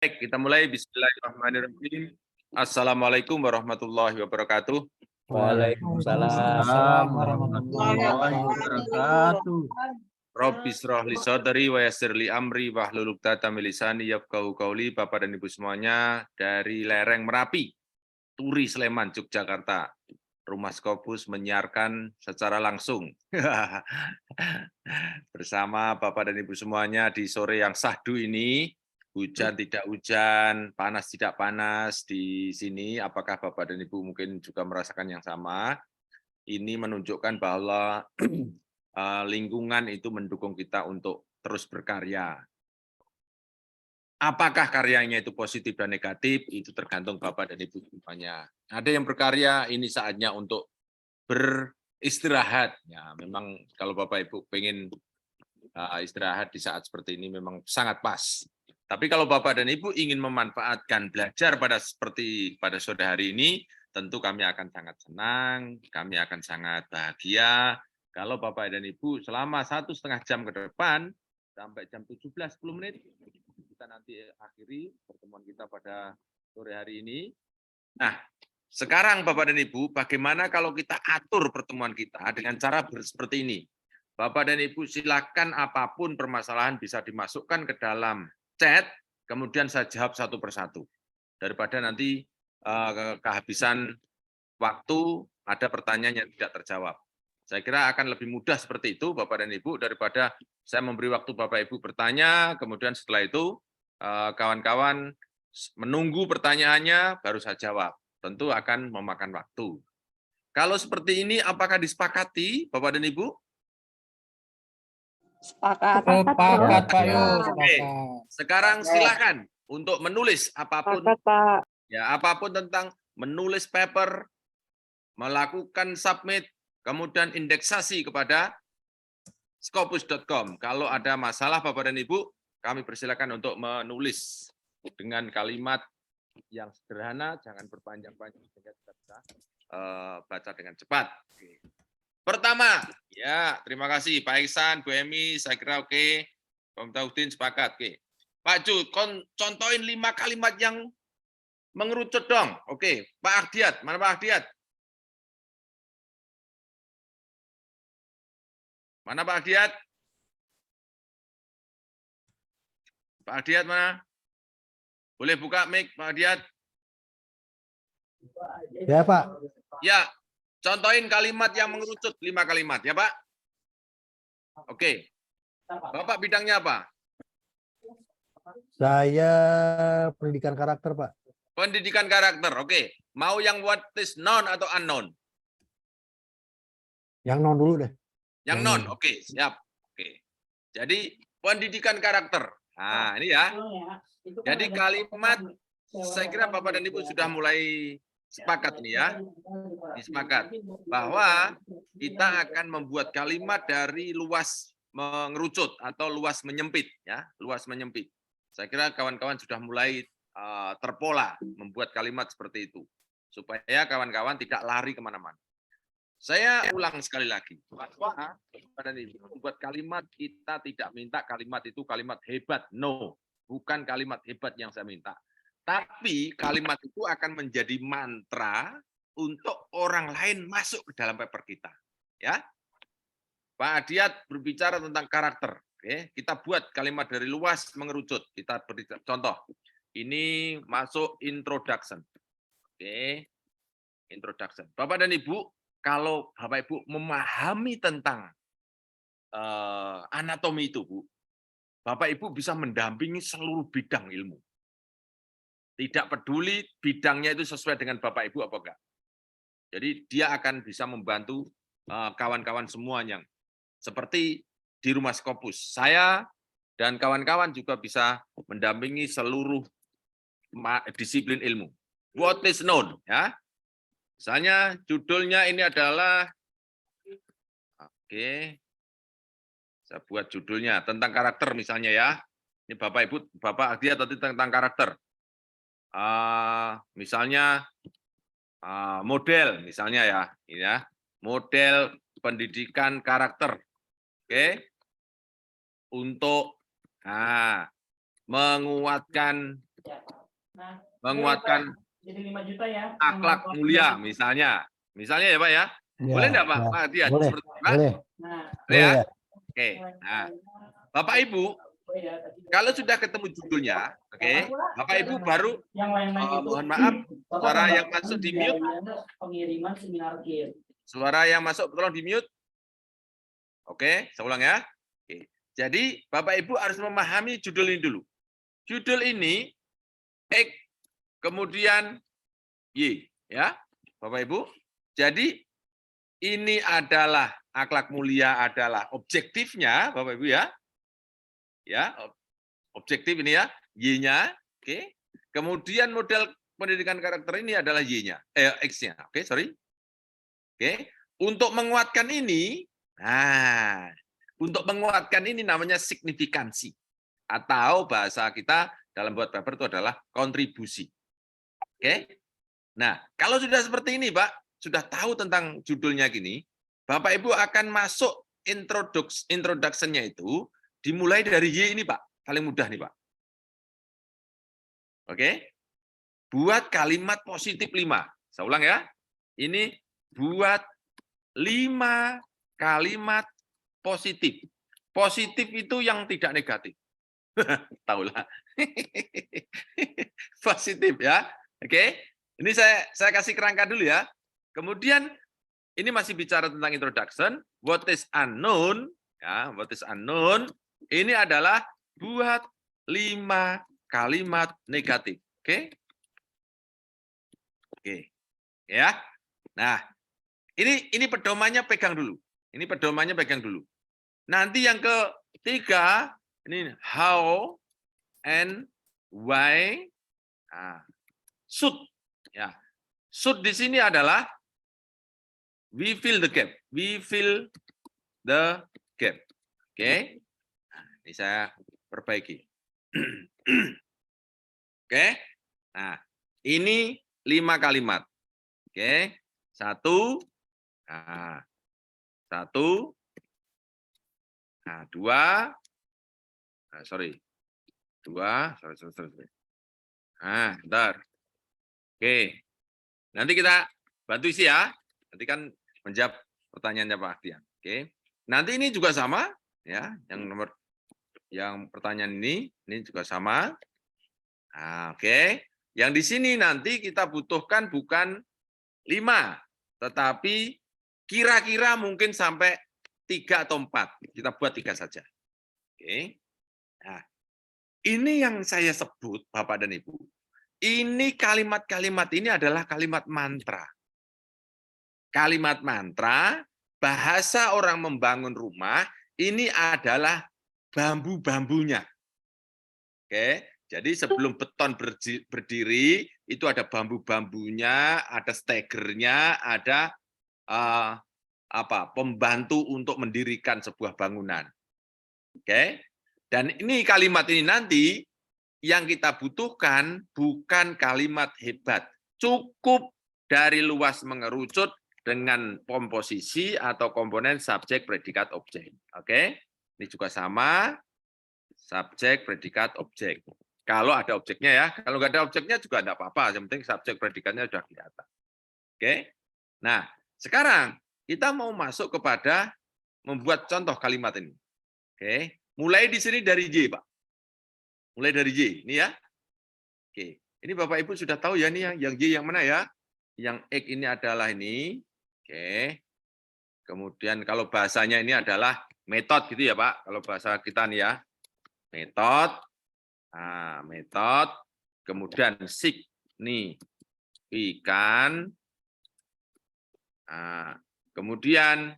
Baik, kita mulai. Bismillahirrahmanirrahim. Assalamualaikum warahmatullahi wabarakatuh. Waalaikumsalam warahmatullahi wabarakatuh. Rabbi shrah li sadri wa yassir li amri wahlul 'uqdatam min lisani yafqahu qauli. Bapak dan Ibu semuanya dari lereng Merapi, Turi, Sleman, Yogyakarta. Rumah Scopus menyiarkan secara langsung bersama Bapak dan Ibu semuanya di sore yang syahdu ini. Hujan tidak hujan, panas tidak panas di sini. Apakah Bapak dan Ibu mungkin juga merasakan yang sama? Ini menunjukkan bahwa lingkungan itu mendukung kita untuk terus berkarya. Apakah karyanya itu positif dan negatif, itu tergantung Bapak dan Ibu semuanya. Ada yang berkarya, ini saatnya untuk beristirahat. Ya, memang kalau Bapak Ibu pengen istirahat di saat seperti ini memang sangat pas. Tapi kalau Bapak dan Ibu ingin memanfaatkan belajar seperti pada sore hari ini, tentu kami akan sangat senang, kami akan sangat bahagia kalau Bapak dan Ibu selama 1,5 jam ke depan sampai jam 17.10 menit kita nanti akhiri pertemuan kita pada sore hari ini. Nah, sekarang Bapak dan Ibu, bagaimana kalau kita atur pertemuan kita dengan cara seperti ini? Bapak dan Ibu silakan apapun permasalahan bisa dimasukkan ke dalam chat, kemudian saya jawab satu persatu. Daripada nanti kehabisan waktu, ada pertanyaan yang tidak terjawab. Saya kira akan lebih mudah seperti itu, Bapak dan Ibu, daripada saya memberi waktu Bapak Ibu bertanya, kemudian setelah itu kawan-kawan menunggu pertanyaannya, baru saya jawab. Tentu akan memakan waktu. Kalau seperti ini, apakah disepakati, Bapak dan Ibu? Sepakat Pak Yus. Oke. Sekarang silakan untuk menulis apapun, ya apapun tentang menulis paper, melakukan submit, kemudian indeksasi kepada scopus.com. Kalau ada masalah Bapak dan Ibu, kami persilakan untuk menulis dengan kalimat yang sederhana, jangan berpanjang-panjang sehingga kita bisa baca dengan cepat. Oke. Pertama, ya terima kasih Pak Iksan, Bu Emi, saya kira oke. Pak Mutaudin sepakat, oke. Pak Ju, contohin 5 kalimat yang mengerucut dong. Oke, Pak Ardiat, mana Pak Ardiat? Mana Pak Ardiat? Pak Ardiat mana? Boleh buka mic Pak Ardiat? Ya Pak. Ya, contohin kalimat yang mengerucut, 5 kalimat ya Pak. Oke. Bapak bidangnya apa? Saya pendidikan karakter Pak. Pendidikan karakter, oke. Mau yang what is known atau unknown? Yang non dulu deh. Yang non, oke, siap. Oke. Jadi pendidikan karakter. Nah, ini ya. Jadi kalimat, saya kira Bapak dan Ibu sudah mulai sepakat nih ya. Sepakat bahwa kita akan membuat kalimat dari luas mengerucut atau luas menyempit ya, luas menyempit. Saya kira kawan-kawan sudah mulai terpola membuat kalimat seperti itu supaya kawan-kawan tidak lari kemana-mana. Saya ulang sekali lagi, bahwa membuat kalimat kita tidak minta kalimat itu kalimat hebat, no, bukan kalimat hebat yang saya minta. Tapi kalimat itu akan menjadi mantra untuk orang lain masuk ke dalam paper kita. Ya, Pak Adiat berbicara tentang karakter. Oke, kita buat kalimat dari luas mengerucut. Kita beri contoh. Ini masuk introduction. Oke, introduction. Bapak dan Ibu, kalau Bapak Ibu memahami tentang anatomi itu, Bu, Bapak Ibu bisa mendampingi seluruh bidang ilmu. Tidak peduli bidangnya itu sesuai dengan Bapak Ibu apa enggak. Jadi dia akan bisa membantu kawan-kawan semuanya. Seperti di Rumah Scopus. Saya dan kawan-kawan juga bisa mendampingi seluruh disiplin ilmu. What is known, ya. Misalnya judulnya ini adalah, oke, saya buat judulnya tentang karakter misalnya ya. Ini Bapak Ibu, Bapak Adia tadi tentang karakter. Misalnya model misalnya ya, ini ya, model pendidikan karakter, oke, untuk menguatkan menguatkan Jadi 5 juta ya. akhlak mulia misalnya. Misalnya ya Pak ya. Ya, Boleh enggak Pak? ya. Pak Dian? Boleh, Seperti itu, Pak? boleh, Nah, Boleh ya? boleh ya. Oke. Nah, Bapak Ibu, kalau sudah ketemu judulnya, oke, Bapak Ibu baru yang lain-lain itu mohon maaf, Bapak suara yang tambahkan masuk di mute. biaya pengiriman seminar kit. Suara yang masuk tolong di mute. Oke, saya ulang ya. Oke. Jadi Bapak Ibu harus memahami judul ini dulu. Judul ini X kemudian Y, ya, Bapak Ibu. Jadi ini adalah akhlak mulia adalah objektifnya, Bapak Ibu ya. Ya, objektif ini ya, Y-nya, oke. Kemudian model pendidikan karakter ini adalah Y-nya, X-nya. Oke, sorry. Oke. Untuk menguatkan ini, nah, untuk menguatkan ini namanya signifikansi. Atau bahasa kita dalam buat paper itu adalah kontribusi. Oke. Nah, kalau sudah seperti ini, Pak, sudah tahu tentang judulnya gini, Bapak Ibu akan masuk introduction-nya itu dimulai dari Y ini, Pak. Paling mudah nih, Pak. Oke. Buat kalimat positif 5. Saya ulang ya. Ini buat 5 kalimat positif. Positif itu yang tidak negatif. Tahulah. Positif ya. Oke. Ini saya kasih kerangka dulu ya. Kemudian ini masih bicara tentang introduction. What is unknown? Ya, what is unknown? Ini adalah buat 5 kalimat negatif. Oke. Oke. Ya. Nah, ini pedomannya pegang dulu. Ini pedomannya pegang dulu. Nanti yang ketiga ini how and why. Nah, should. Ya. Should di sini adalah we fill the gap. We fill the gap. Oke. Ini saya perbaiki. Oke. Nah, ini 5 kalimat. Oke. 1. Nah, 1. Nah, 2. Nah, sorry. 2. Sorry. Nah, bentar. Oke. Nanti kita bantu isi ya. Nanti kan menjawab pertanyaannya Pak Ardian. Oke. Nanti ini juga sama ya, yang pertanyaan ini juga sama. Nah, oke. Yang di sini nanti kita butuhkan bukan 5, tetapi kira-kira mungkin sampai 3 atau 4. Kita buat 3 saja. Oke. Nah, ini yang saya sebut Bapak dan Ibu. Ini kalimat-kalimat ini adalah kalimat mantra. Kalimat mantra, bahasa orang membangun rumah, ini adalah bambu-bambunya. Oke, jadi sebelum beton berdiri, itu ada bambu-bambunya, ada stegernya, ada pembantu untuk mendirikan sebuah bangunan. Oke, dan ini kalimat ini nanti yang kita butuhkan bukan kalimat hebat, cukup dari luas mengerucut dengan komposisi atau komponen subjek, predikat, objek. Oke, ini juga sama, subjek, predikat, objek. Kalau ada objeknya ya, kalau nggak ada objeknya juga tidak apa-apa, yang penting subjek, predikatnya sudah kelihatan. Oke, nah sekarang kita mau masuk kepada membuat contoh kalimat ini. Oke, mulai di sini dari Y, Pak. Mulai dari Y, ini ya. Oke, ini Bapak Ibu sudah tahu ya, ini yang Y yang mana ya? Yang X ini adalah ini. Oke. Kemudian kalau bahasanya ini adalah metode gitu ya, Pak. Kalau bahasa kita nih ya. Metode. Nah, metode. Kemudian signifikan. Nah, kemudian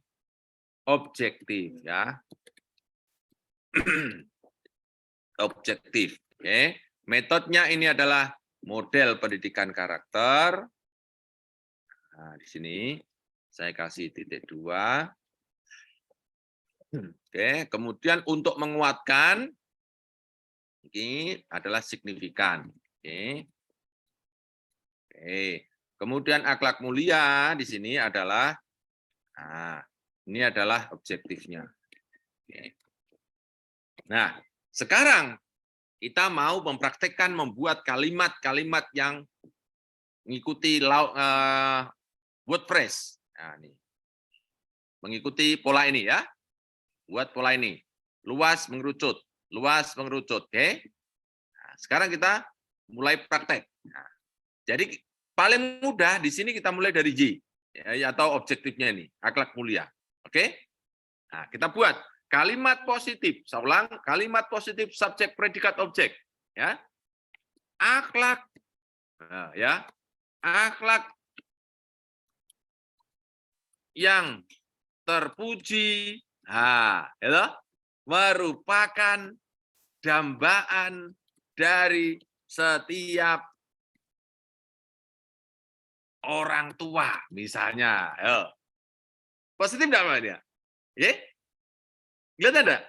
objektif ya. Objektif. Oke. Metodenya ini adalah model pendidikan karakter. Nah, di sini saya kasih titik 2. Oke, kemudian untuk menguatkan ini adalah signifikan. Oke. Oke. Kemudian akhlak mulia di sini adalah ini adalah objektifnya. Oke. Nah, sekarang kita mau mempraktekkan membuat kalimat-kalimat yang mengikuti WordPress. Nah, ini. Mengikuti pola ini ya. Buat pola ini. Luas mengerucut, luas mengerucut. Oke. Nah, sekarang kita mulai praktek. Nah, jadi paling mudah di sini kita mulai dari J ya, atau objektifnya ini, akhlak mulia. Oke? Nah, kita buat kalimat positif. Saya ulang, kalimat positif subjek predikat objek, ya. Akhlak ya. Akhlak yang terpuji, ya, merupakan dambaan dari setiap orang tua, misalnya. Ayo. Positif enggak Pak dia? Oke? Kelihatan enggak?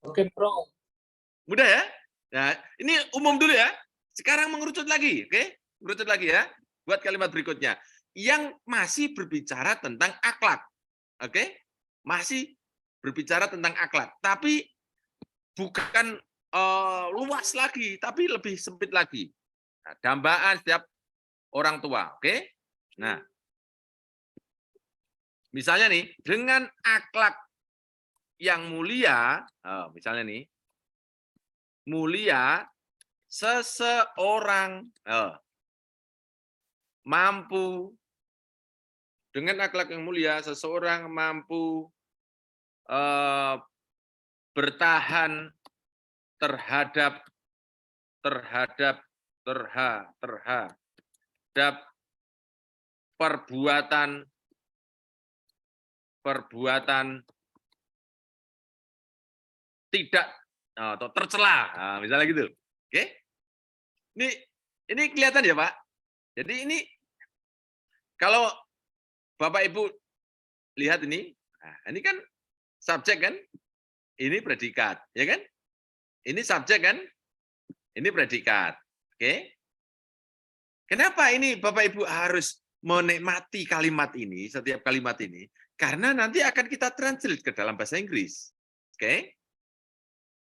Oke, Bro. Mudah ya? Nah, ini umum dulu ya. Sekarang mengerucut lagi, oke? Mengerucut lagi ya. Buat kalimat berikutnya. Yang masih berbicara tentang akhlak. Oke? Masih berbicara tentang akhlak. Tapi bukan luas lagi, tapi lebih sempit lagi. Nah, dambaan setiap orang tua, oke? Nah, misalnya nih, dengan akhlak yang mulia, misalnya nih, mulia, seseorang mampu, dengan akhlak yang mulia, seseorang mampu bertahan terhadap perbuatan tidak atau tercela, misalnya gitu. Oke? Ini kelihatan ya, Pak? Jadi ini kalau Bapak Ibu lihat ini, ini kan subjek kan? Ini predikat, ya kan? Ini subjek kan? Ini predikat. Oke? Kenapa ini Bapak Ibu harus menikmati kalimat ini, setiap kalimat ini? Karena nanti akan kita translate ke dalam bahasa Inggris. Oke?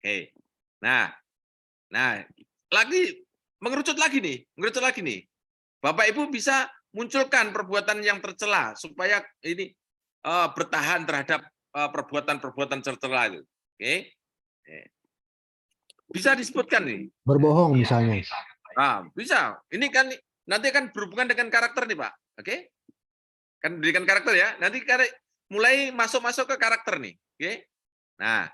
Oke. Nah, lagi mengerucut lagi nih. Bapak Ibu bisa munculkan perbuatan yang tercela supaya ini bertahan terhadap perbuatan-perbuatan tercela itu. Oke? Bisa disebutkan nih. Berbohong misalnya. Bisa. Ini kan nanti akan berhubungan dengan karakter nih, Pak. Oke? Kan berikan karakter ya. Nanti mulai masuk ke karakter nih. Oke? Nah,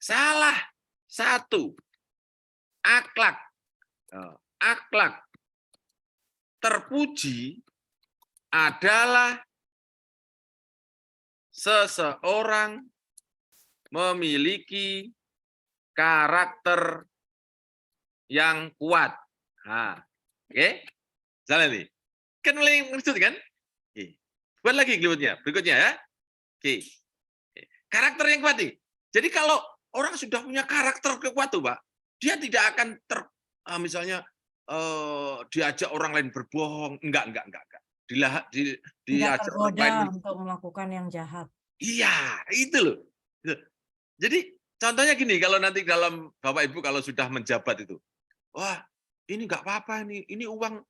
salah satu akhlak terpuji adalah seseorang memiliki karakter yang kuat. Oke? Misalnya nih. Kan mulai mengerti kan? Buat lagi berikutnya ya. Oke. Karakter yang kuat nih. Jadi kalau orang sudah punya karakter kuat tuh, Pak, dia tidak akan misalnya diajak orang lain berbohong, enggak. Tidak Diajak orang tergoda lain untuk melakukan yang jahat. Iya, itu loh. Jadi contohnya gini, kalau nanti dalam Bapak Ibu kalau sudah menjabat itu, wah ini nggak apa-apa ini uang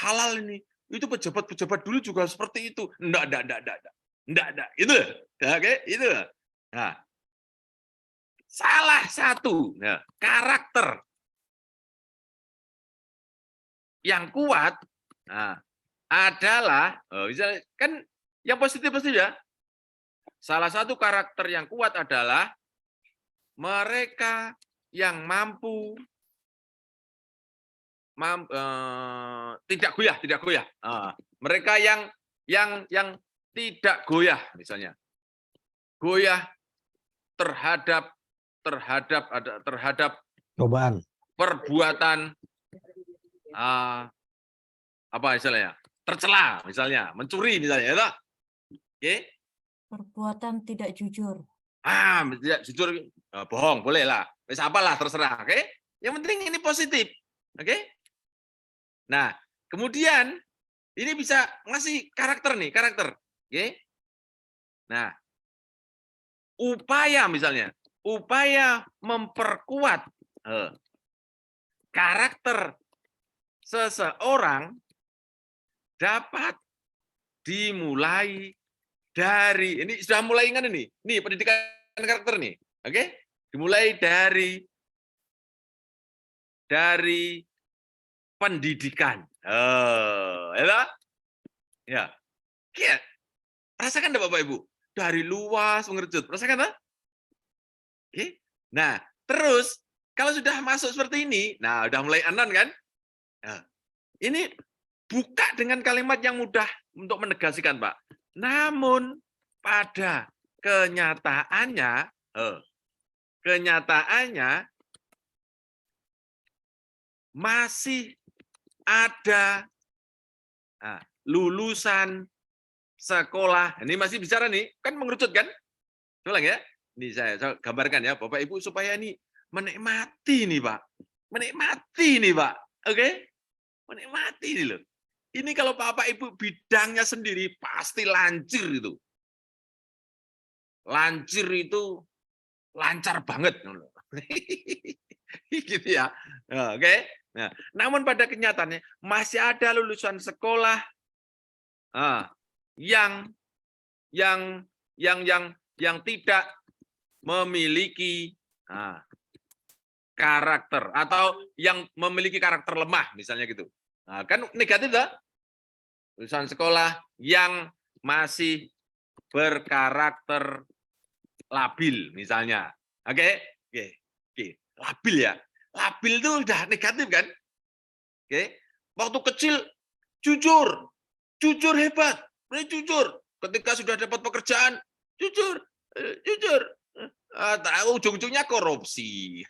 halal ini. Itu pejabat-pejabat dulu juga seperti itu. Enggak. Itu loh. Oke, itu. Nah, salah satu karakter yang kuat adalah, misalnya kan yang positif ya. Salah satu karakter yang kuat adalah mereka yang mampu tidak goyah. Mereka yang tidak goyah, misalnya goyah terhadap Cobaan. perbuatan apa istilahnya, tercela, misalnya mencuri, misalnya, ya. Oke? Perbuatan tidak jujur. Tidak jujur, bohong, boleh lah. Wis apalah, terserah, oke? Yang penting ini positif, oke? Nah, kemudian ini bisa ngasih karakter, oke? Nah, upaya misalnya, upaya memperkuat Karakter seseorang dapat dimulai dari, ini sudah mulai ingat ini pendidikan karakter nih, oke? Dimulai dari pendidikan. Ya, ya. Rasakan enggak Bapak Ibu? Dari luas mengerucut, rasakan enggak? Oke. Nah, terus kalau sudah masuk seperti ini, nah udah mulai anon kan? Nah, ini buka dengan kalimat yang mudah untuk menegaskan, Pak. Namun pada kenyataannya masih ada lulusan sekolah. Ini masih bicara nih, kan mengerucut kan? Ulang ya. Ini saya gambarkan ya, Bapak Ibu supaya ini menikmati nih, Pak. Menikmati nih, Pak. Oke? Menikmati nih loh. Ini kalau Bapak Ibu bidangnya sendiri pasti lancir itu. Lancir itu lancar banget. Gitu ya. Oke. Nah, namun pada kenyataannya masih ada lulusan sekolah yang tidak memiliki karakter atau yang memiliki karakter lemah misalnya gitu. Nah, kan negatif dah. Lulusan sekolah yang masih berkarakter labil misalnya. Oke. Labil ya. Labil itu udah negatif kan? Oke. Waktu kecil jujur hebat, jujur. Ketika sudah dapat pekerjaan, jujur. Ujung-ujungnya korupsi.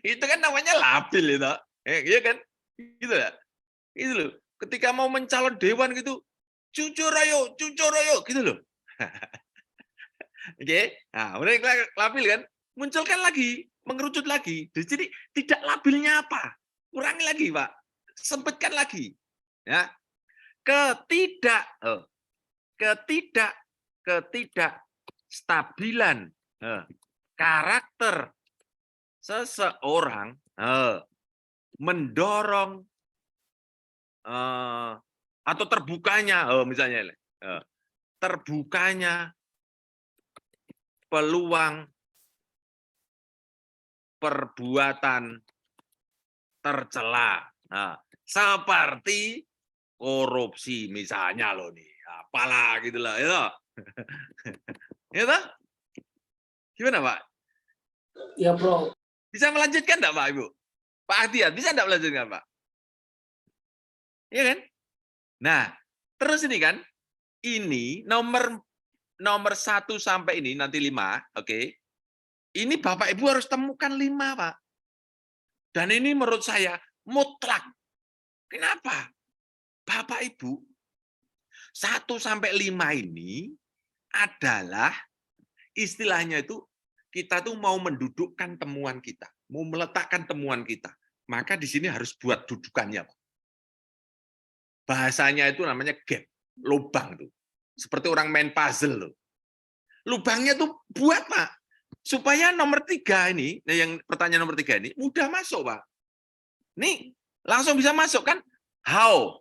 Itu kan namanya labil itu. Iya kan? Gitu ya. Itu loh. Ketika mau mencalon dewan gitu, jujur ayo, gitu loh. Oke. Nah, mulai labil kan? Munculkan lagi, mengerucut lagi. Jadi tidak labilnya apa? Kurangi lagi, Pak. Sempitkan lagi. Ya. Ketidakstabilan karakter seseorang mendorong atau terbukanya misalnya terbukanya peluang perbuatan tercela seperti korupsi misalnya loh nih, apalah gitulah ya. Ya toh? Gimana Pak? Ya Bro. Bisa melanjutkan enggak Pak Ibu? Pak Ahdiat bisa enggak melanjutkan Pak? Iya kan? Nah, terus ini kan, ini nomor 1 sampai ini nanti 5, oke. Ini Bapak Ibu harus temukan 5 Pak. Dan ini menurut saya mutlak. Kenapa? Bapak Ibu 1 sampai 5 ini adalah istilahnya itu kita tuh mau mendudukkan temuan kita, mau meletakkan temuan kita. Maka di sini harus buat dudukannya, Pak. Bahasanya itu namanya gap, lubang tuh. Seperti orang main puzzle loh. Lubangnya tuh buat, Pak. Supaya nomor 3 ini, yang pertanyaan nomor 3 ini mudah masuk, Pak. Nih, langsung bisa masuk kan? How?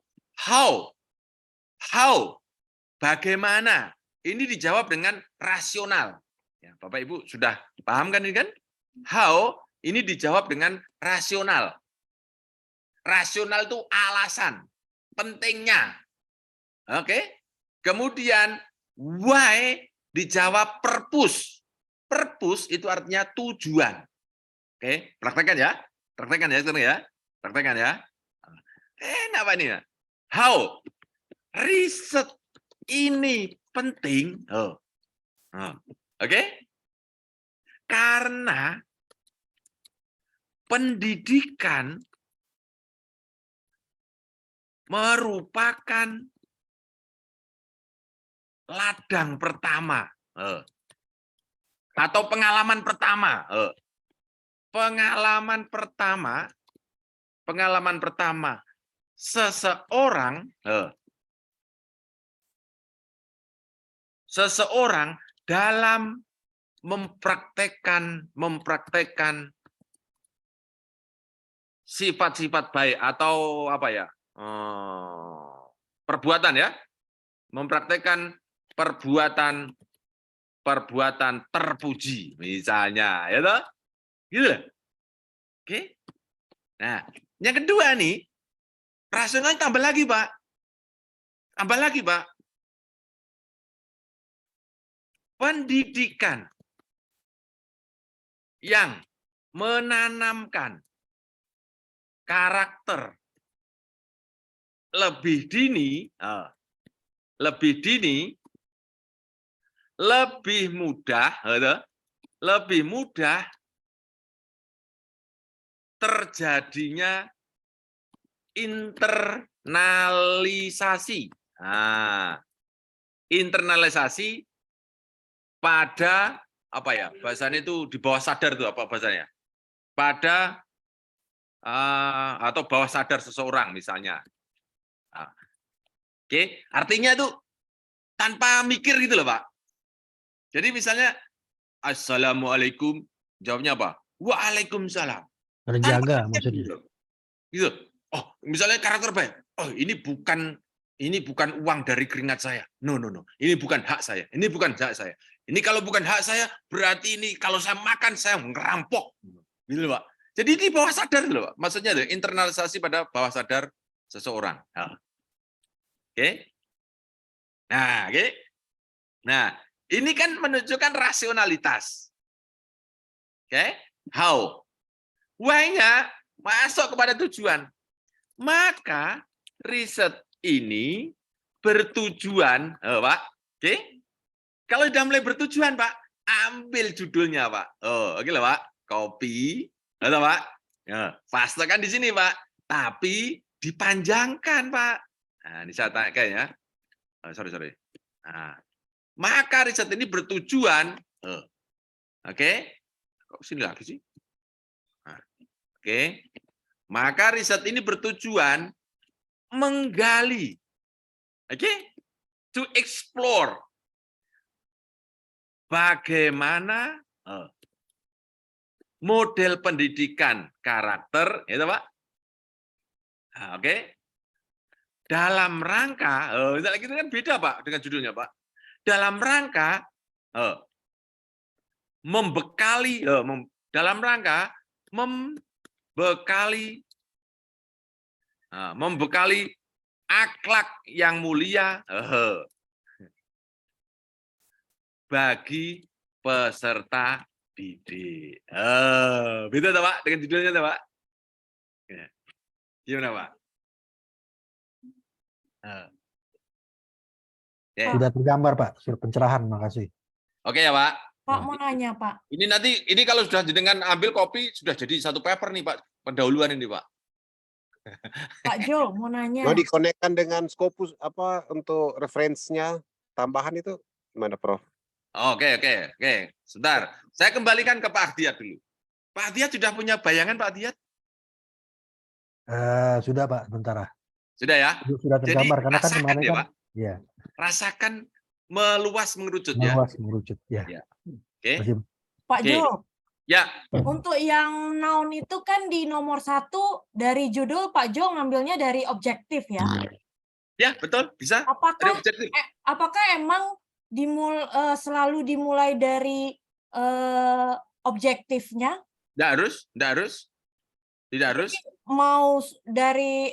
Bagaimana? Ini dijawab dengan rasional. Ya, Bapak Ibu sudah paham kan ini kan? How ini dijawab dengan rasional. Rasional itu alasan, pentingnya. Oke? Kemudian why dijawab purpose. Purpose itu artinya tujuan. Oke, praktekkan ya. Praktekkan ya. Enak Pak ini ya. How? Riset ini penting. Oke? Karena pendidikan merupakan ladang pertama atau pengalaman pertama. Pengalaman pertama seseorang dalam mempraktekkan sifat-sifat baik atau apa ya? Perbuatan ya. Mempraktekkan perbuatan terpuji misalnya, ya toh? Gitu loh. Oke. Nah, yang kedua nih, rasional tambah lagi, Pak. Tambah lagi, Pak. Pendidikan yang menanamkan karakter lebih dini, lebih mudah terjadinya internalisasi. Internalisasi pada apa ya? Bahasanya itu di bawah sadar itu apa bahasanya? Pada atau bawah sadar seseorang misalnya. Oke, artinya itu tanpa mikir gitu loh, Pak. Jadi misalnya Assalamualaikum, jawabnya apa? Waalaikumsalam. Terjaga maksudnya. Gitu. Oh, misalnya karakter baik. Oh, ini bukan uang dari keringat saya. No. Ini bukan hak saya. Ini bukan hak saya. Ini kalau bukan hak saya, berarti ini kalau saya makan saya ngerampok. Gitu loh, Pak. Jadi ini bawah sadar loh, Pak. Maksudnya internalisasi pada bawah sadar seseorang. Oke. Nah, oke. Nah, ini kan menunjukkan rasionalitas. Oke. How? Why-nya masuk kepada tujuan. Maka riset ini bertujuan, Pak. Oke. Kalau sudah mulai bertujuan, Pak, ambil judulnya, Pak. Oke lah, Pak. Copy, atau Pak. Ya, pastekan di sini, Pak. Tapi dipanjangkan, Pak. Nah, ini saya tanya ya. Sorry. Nah, maka riset ini bertujuan, oke. Kok sini lagi sih? Nah, oke. Maka riset ini bertujuan menggali, oke, to explore bagaimana model pendidikan karakter, itu Pak, oke, dalam rangka, misalnya gitu kan beda Pak dengan judulnya Pak, dalam rangka membekali, dalam rangka membekali akhlak yang mulia bagi peserta didik. Beda tak Pak dengan judulnya tak Pak? Gimana Pak? Sudah tergambar Pak, sudah pencerahan, makasih. Oke ya Pak. Pak mau nanya Pak. Ini kalau sudah dengan ambil kopi sudah jadi satu paper nih Pak, pendahuluan ini Pak. Pak Jo mau nanya. Mau dikonekkan dengan Scopus apa untuk referensinya tambahan itu gimana Prof? Oke. Sebentar. Saya kembalikan ke Pak Ahdiat dulu. Pak Ahdiat sudah punya bayangan Pak Ahdiat? Sudah Pak, sebentar. Sudah ya? Sudah tergambar. Jadi, karena kan kemarin ya, kan. Pak? Ya. Rasakan meluas mengerucut ya. Meluas mengerucut ya. Oke. Pak Jo. Ya. Untuk yang noun itu kan di nomor 1 dari judul Pak Jo ngambilnya dari objektif ya. Ya betul bisa. Apakah emang selalu dimulai dari objektifnya? Tidak harus. Mau dari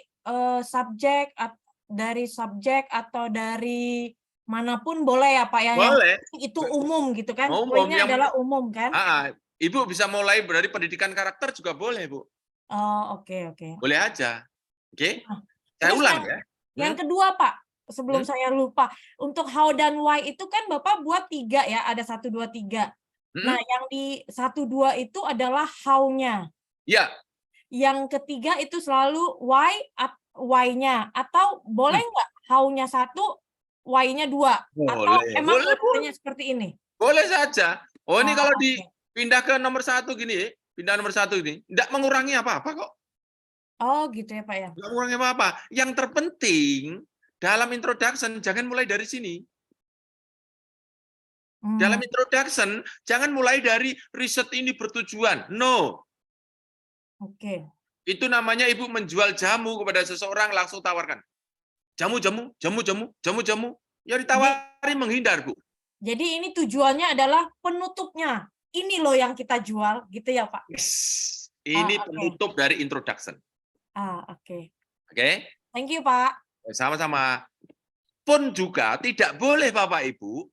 subjek atau dari manapun boleh ya Pak ya? Boleh. Itu umum gitu kan? Poinnya adalah umum kan? Ibu bisa mulai dari pendidikan karakter juga boleh Bu. Oh oke. Boleh aja. Oke. Saya ulang ya. Yang kedua Pak, sebelum saya lupa, untuk how dan why itu kan Bapak buat 3 ya, ada 1, 2, 3. Nah, yang di 1, 2 itu adalah how-nya. Ya. Yang ketiga itu selalu why-nya, atau boleh nggak how-nya 1, why-nya 2? Atau emang hanya seperti ini? Boleh saja. Ini kalau dipindah ke nomor 1 gini, tidak mengurangi apa-apa kok. Oh gitu ya Pak ya. Tidak mengurangi apa-apa. Yang terpenting dalam introduction jangan mulai dari sini. Dalam introduction jangan mulai dari riset ini bertujuan. No. Oke. Itu namanya ibu menjual jamu kepada seseorang, langsung tawarkan. Jamu. Ya ditawari menghindar, Bu. Jadi ini tujuannya adalah penutupnya. Ini loh yang kita jual, gitu ya Pak? Yes. Ini oke. penutup dari introduction. Oke. Oke? Thank you Pak. Sama-sama. Pun juga tidak boleh Bapak Ibu,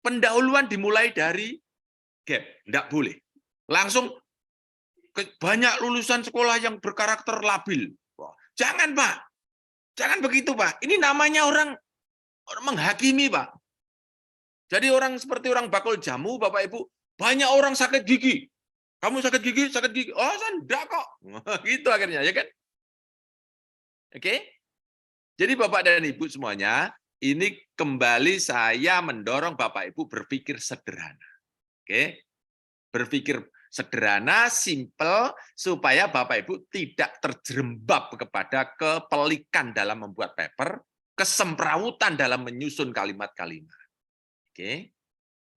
pendahuluan dimulai dari gap. Tidak boleh. Langsung banyak lulusan sekolah yang berkarakter labil. Wah, jangan Pak. Jangan begitu Pak. Ini namanya orang menghakimi Pak. Jadi orang seperti orang bakul jamu, Bapak Ibu, banyak orang sakit gigi. Kamu sakit gigi? Oh, saya enggak kok. Gitu akhirnya, ya kan? Oke? Jadi Bapak dan Ibu semuanya, ini kembali saya mendorong Bapak Ibu berpikir sederhana. Oke? Berpikir sederhana, simple, supaya Bapak Ibu tidak terjerembab kepada kepelikan dalam membuat paper, kesemrawutan dalam menyusun kalimat-kalimat. Oke.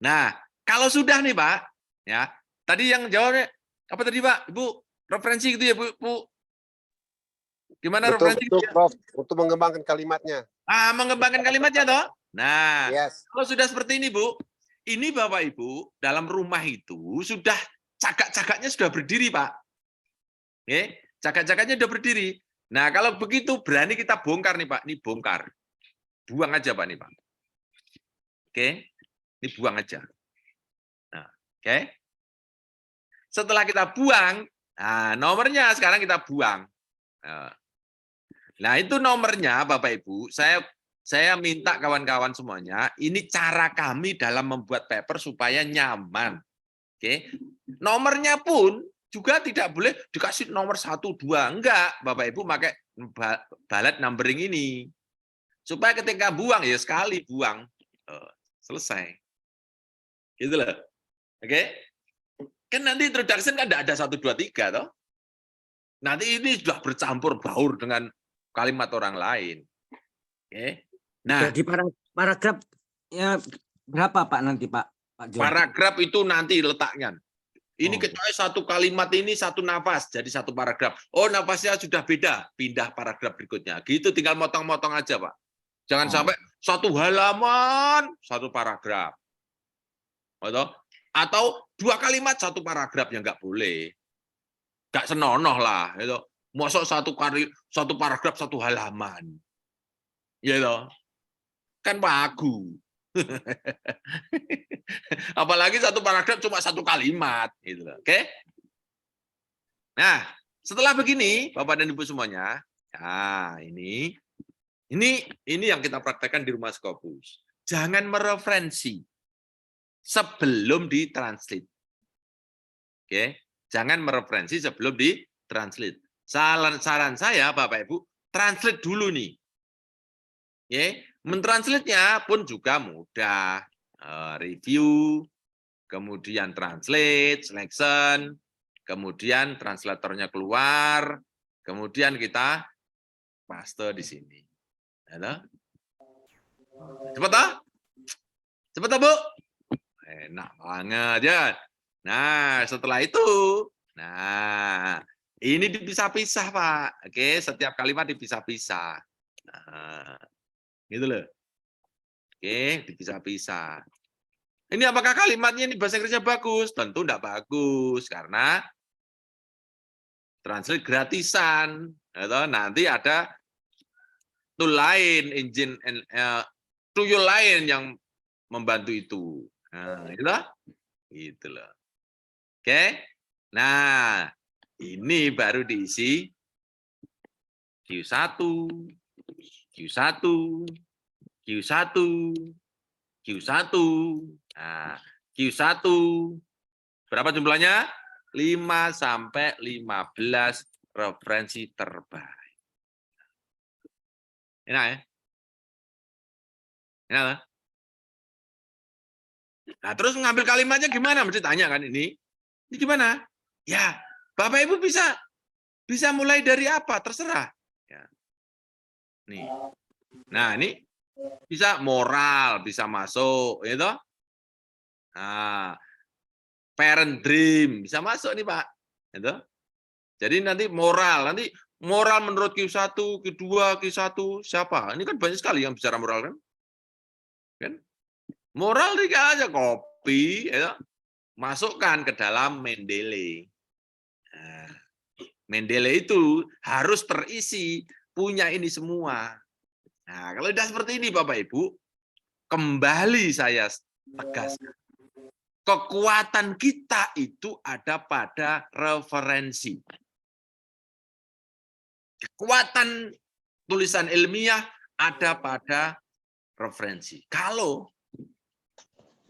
Nah, kalau sudah nih Pak, ya tadi yang jawabnya apa tadi Pak? Ibu referensi gitu ya Bu? Gimana Betul, referensi? betul, Prof. Untuk mengembangkan kalimatnya. Mengembangkan kalimatnya toh. Nah, Yes. kalau sudah seperti ini Bu, ini Bapak Ibu dalam rumah itu sudah cagak-cagaknya sudah berdiri Pak. Oke, cagak-cagaknya sudah berdiri. Nah, kalau begitu berani kita bongkar nih Pak, ini bongkar. Buang aja Pak nih Pak. Oke, ini buang aja. Nah, oke. Setelah kita buang, nah nomornya sekarang kita buang. Nah, itu nomornya Bapak Ibu, saya minta kawan-kawan semuanya, ini cara kami dalam membuat paper supaya nyaman. Oke. Nomornya pun juga tidak boleh dikasih nomor 1, 2, enggak. Bapak Ibu pakai bullet numbering ini. Supaya ketika buang ya sekali buang. Selesai. Gitu loh. Oke? Kan nanti introduction kan tidak ada 1, 2, 3 toh. Nanti ini sudah bercampur baur dengan kalimat orang lain. Oke? Nah, Jadi paragraf ya berapa Pak nanti Pak John? paragraf itu nanti letaknya. Ini Oh. kecuali satu kalimat ini satu nafas jadi satu paragraf. Oh, nafasnya sudah beda, pindah paragraf berikutnya. Gitu tinggal motong-motong aja, Pak. Jangan sampai satu halaman, satu paragraf. Atau 2 kalimat, satu paragraf, yang nggak boleh. Nggak senonoh lah. Gitu. Mosok satu paragraf, 1 halaman. Gitu. Kan bagus. Apalagi 1 paragraf cuma 1 kalimat. Gitu. Oke? Nah, setelah begini, Bapak dan Ibu semuanya, nah ini yang kita praktekkan di Rumah Scopus. Jangan mereferensi sebelum ditranslate. Oke, jangan mereferensi sebelum ditranslate. Saran saya Bapak Ibu, translate dulu nih. Oke, mentranslate-nya pun juga mudah. Review, kemudian translate, selection, kemudian translatornya keluar, kemudian kita paste di sini. Halo? Cepet toh? Cepet toh, Bu? Enak banget ya. Nah, setelah itu, nah, ini dipisah-pisah, Pak. Oke, setiap kalimat dipisah-pisah. Nah, gitu loh. Oke, dipisah-pisah. Ini apakah kalimatnya ini bahasa Inggrisnya bagus? Tentu enggak bagus, karena translate gratisan. Nanti ada tool lain, engine tool lain yang membantu itu. Nah, gitu loh. Oke. Nah, ini baru diisi Q1, Q1, Q1, Q1. Nah, Q1 berapa jumlahnya? 5 sampai 15 referensi terbaik. Enak ya? Enak lah. Nah, terus ngambil kalimatnya gimana? Mesti tanya kan ini. Ini gimana? Ya, Bapak Ibu bisa mulai dari apa? Terserah. Ya. Nih. Nah, ini bisa moral, bisa masuk, gitu. Nah, parent dream bisa masuk nih, Pak. Gitu. Jadi nanti moral menurut Q1, Q2, Q1 siapa? Ini kan banyak sekali yang bicara moral kan? Kan? Moral tiga aja copy, ya, masukkan ke dalam Mendeley. Nah, Mendeley itu harus terisi, punya ini semua. Nah, kalau sudah seperti ini Bapak Ibu, kembali saya tegaskan. Kekuatan kita itu ada pada referensi. Kekuatan tulisan ilmiah ada pada referensi. Kalau,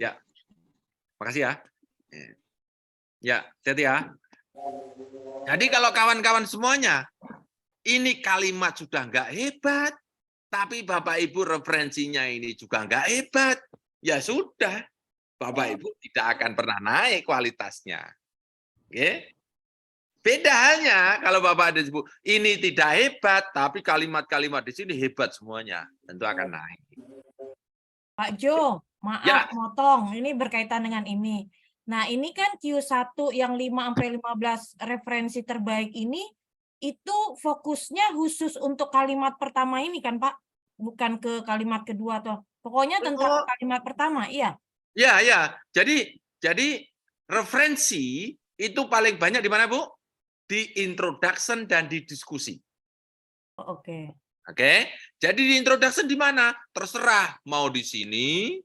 ya, makasih ya. Ya, hati-hati ya. Jadi kalau kawan-kawan semuanya, ini kalimat sudah nggak hebat, tapi Bapak Ibu referensinya ini juga nggak hebat, ya sudah, Bapak Ibu tidak akan pernah naik kualitasnya. Oke? Beda halnya kalau Bapak ada sebut ini tidak hebat, tapi kalimat-kalimat di sini hebat semuanya, tentu akan naik. Pak Jo, maaf Ya. motong, ini berkaitan dengan ini. Nah, ini kan Q1 yang 5-15 referensi terbaik ini, itu fokusnya khusus untuk kalimat pertama ini kan Pak? Bukan ke kalimat kedua toh. Pokoknya tentang kalimat pertama, iya? Ya, ya. Jadi referensi itu paling banyak di mana, Bu? Di introduction dan di diskusi. Oh, oke. Oke. Jadi di introduction di mana? Terserah mau di sini,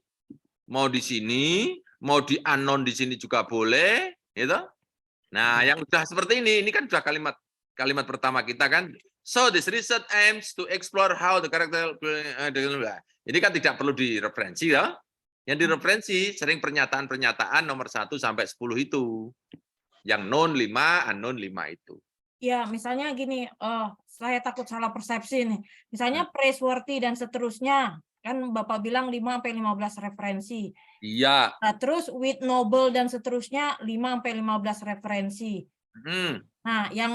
mau di sini, mau di anon di sini juga boleh, gitu. Nah, yang sudah seperti ini kan sudah kalimat pertama kita kan. So this research aims to explore how the character. Ini kan tidak perlu direferensi ya. Yang direferensi sering pernyataan-pernyataan nomor 1 sampai 10 itu. Yang known 5, unknown 5 itu. Ya, misalnya gini, saya takut salah persepsi nih. Misalnya praiseworthy dan seterusnya, kan Bapak bilang 5-15 referensi. Iya. Nah, terus with noble dan seterusnya 5-15 referensi. Nah, yang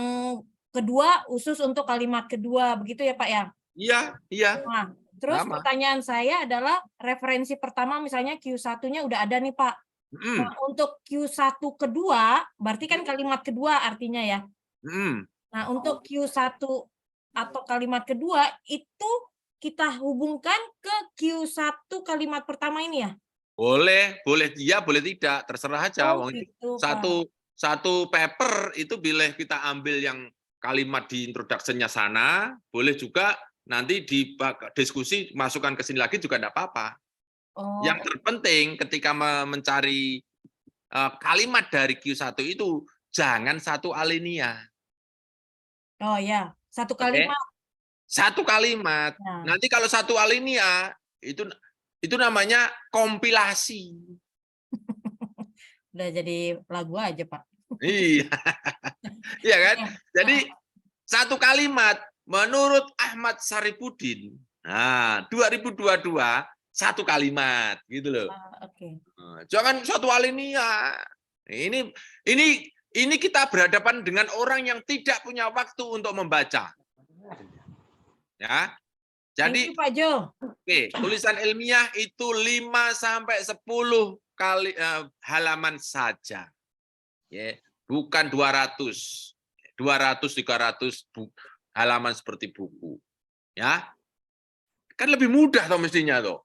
kedua khusus untuk kalimat kedua, begitu ya Pak ya? Iya, iya. Nah, terus Sama. pertanyaan saya adalah referensi pertama misalnya Q1-nya udah ada nih Pak. Nah, untuk Q1 kedua, berarti kan kalimat kedua artinya ya. Nah, untuk Q1 atau kalimat kedua itu kita hubungkan ke Q1 kalimat pertama ini ya? Boleh iya, boleh tidak, terserah aja. Oh, Wong gitu, Pak. satu paper itu boleh kita ambil yang kalimat di introduction-nya sana, boleh juga nanti di diskusi masukkan ke sini lagi juga tidak apa-apa. Oh, Yang terpenting ketika mencari kalimat dari Q1 itu jangan satu alinea. oh ya, satu Oke? kalimat. Satu kalimat. Nah. Nanti kalau satu alinea itu namanya kompilasi. Udah jadi lagu aja, Pak. Iya. Iya kan? Jadi satu kalimat menurut Ahmad Saripudin. Nah, 2022 satu kalimat gitu loh. Oke. Jangan satu alinea. Ini kita berhadapan dengan orang yang tidak punya waktu untuk membaca. Ya. Jadi Pak Jo. Oke, tulisan ilmiah itu 5 sampai 10 kali halaman saja. Ya, bukan 200. 300 halaman seperti buku. Ya. Kan lebih mudah toh mestinya toh.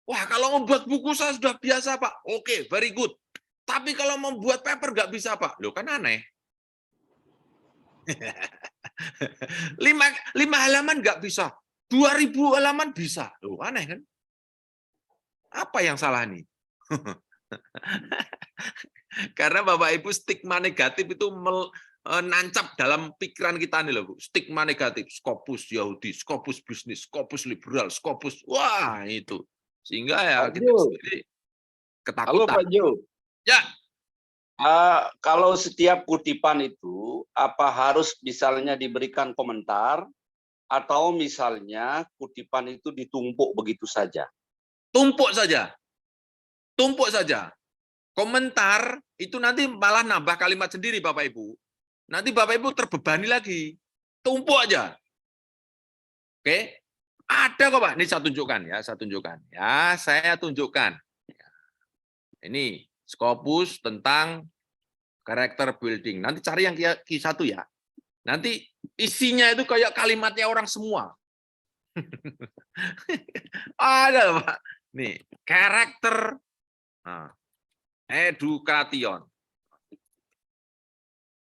Wah, kalau membuat buku saya sudah biasa, Pak. Oke, very good. Tapi kalau membuat paper nggak bisa, Pak. Loh, kan aneh. 5 halaman nggak bisa. 2000 halaman bisa. Loh, aneh kan? Apa yang salah nih? Karena Bapak Ibu stigma negatif itu nancap dalam pikiran kita nih loh, Bu. Stigma negatif, Scopus Yahudi, Scopus bisnis, Scopus liberal, Scopus. Wah, itu. Sehingga ya Pak kita Jo. sendiri Halo ketakutan. Pak Jo. Ya. Kalau setiap kutipan itu apa harus misalnya diberikan komentar atau misalnya kutipan itu ditumpuk begitu saja? Tumpuk saja. Tumpuk saja. Komentar itu nanti malah nambah kalimat sendiri Bapak Ibu. Nanti Bapak Ibu terbebani lagi. Tumpuk aja. Oke. Ada kok Pak. Ini saya tunjukkan ya, saya tunjukkan. Ini Scopus tentang character building. Nanti cari yang Q1 ya. Nanti isinya itu kayak kalimatnya orang semua. Ada Pak. Nih, karakter education.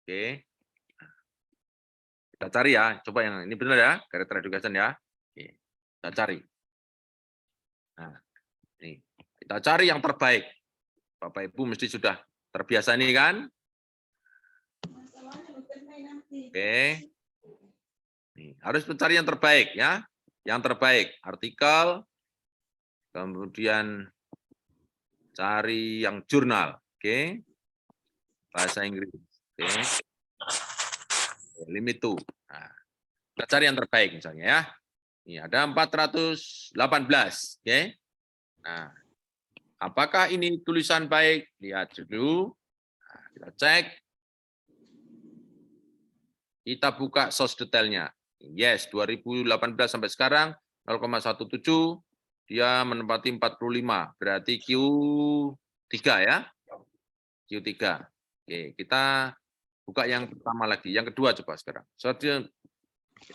Oke. Kita cari ya, coba yang ini benar ya, karakter education ya. Oke. Kita cari. Nah, nih, kita cari yang terbaik. Bapak Ibu mesti sudah terbiasa nih kan? Oke. Nih, harus mencari yang terbaik ya. Yang terbaik, artikel, kemudian cari yang jurnal, oke. Bahasa Inggris, oke. Limit to. Nah, kita cari yang terbaik misalnya ya. Ini ada 418, oke. Nah, apakah ini tulisan baik? Lihat dulu. Nah, kita cek. Kita buka source detailnya. Yes, 2018 sampai sekarang 0,17 dia menempati 45, berarti Q3 ya. Q3. Oke, kita buka yang pertama lagi, yang kedua coba sekarang.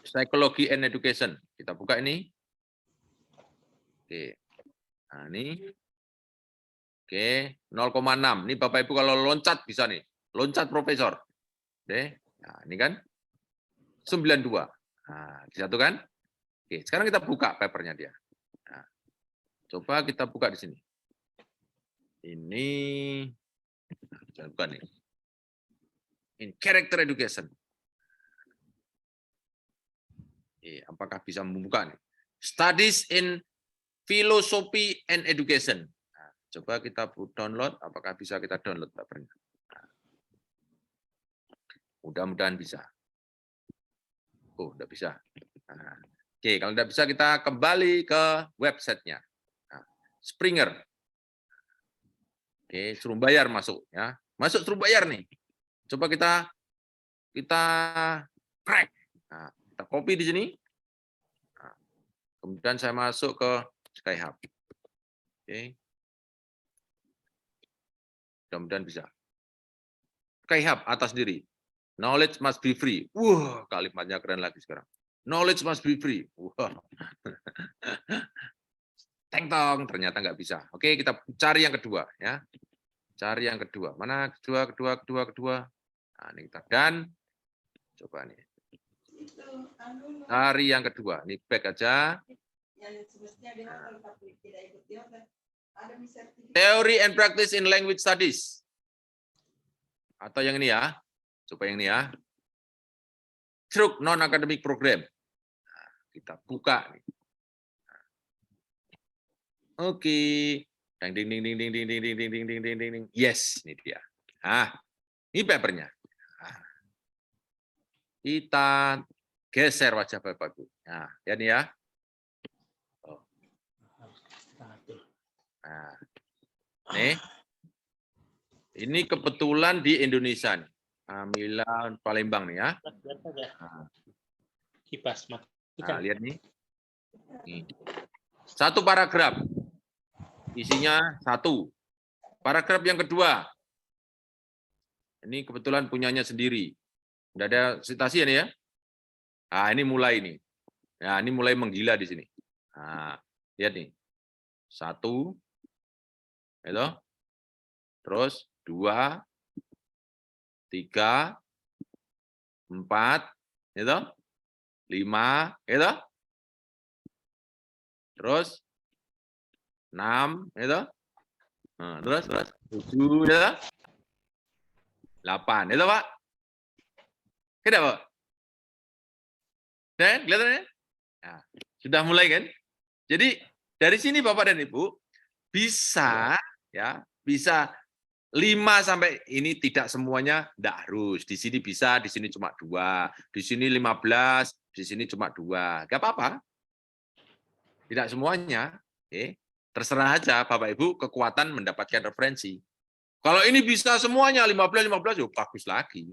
Psychology and Education. Kita buka ini. Oke. Nah, ini. Oke, 0,6. Ini Bapak Ibu kalau loncat bisa nih. Loncat profesor. Oke. Nah, ini kan 92. Nah, disatukan. Oke, sekarang kita buka papernya dia. Nah, coba kita buka di sini. Ini, jangan buka nih. In character education. Apakah bisa membuka nih? Studies in philosophy and education. Nah, coba kita download. Apakah bisa kita download papernya? Nah, mudah-mudahan bisa. Oh, tidak bisa. Nah, oke, kalau tidak bisa kita kembali ke websitenya. Nah, Springer. Oke, suruh bayar masuk ya. Masuk suruh bayar nih. Coba kita crack. Nah, kita copy di sini. Nah, kemudian saya masuk ke Skyhub. Oke. Mudah-mudahan bisa. Skyhub atas diri. Knowledge must be free. Wah, kalimatnya keren lagi sekarang. Knowledge must be free. Wah. Teng-tong, ternyata nggak bisa. Oke, kita cari yang kedua ya. Cari yang kedua. Mana kedua. Nah, ini kita dan coba nih. Cari yang kedua. Ini back aja. Theory and practice in language studies. Atau yang ini ya. Coba yang ini ya. Stroke non-academic program. Nah, kita buka. Oke. Ding. Yes, ini dia. Nah, ini papernya. Nah, kita geser wajah Bapak Ibu. Nah, ya nih ya. Oh. Nah, nih. Ini kebetulan di Indonesia nih. Mila Palembang nih ya. Kipas Nah, lihat nih. Satu paragraf. Isinya satu. Paragraf yang kedua. Ini kebetulan punyanya sendiri. Tidak ada citasi ya. Nah, ini mulai nih. Nah, ini mulai menggila di sini. Nah, lihat nih. Satu. Itu. Terus 2, 3, 4, itu 5, itu terus 6, itu nah, terus 7, itu 8, itu Pak. Tidak Pak? Dan kelihatan ya? Nah, sudah mulai kan? Jadi dari sini Bapak dan Ibu bisa ya, bisa 5 sampai ini tidak semuanya, tidak harus. Di sini bisa, di sini cuma 2. Di sini 15, di sini cuma 2. Gak apa-apa. Tidak semuanya. Terserah aja Bapak Ibu kekuatan mendapatkan referensi. Kalau ini bisa semuanya 15, yuk bagus lagi.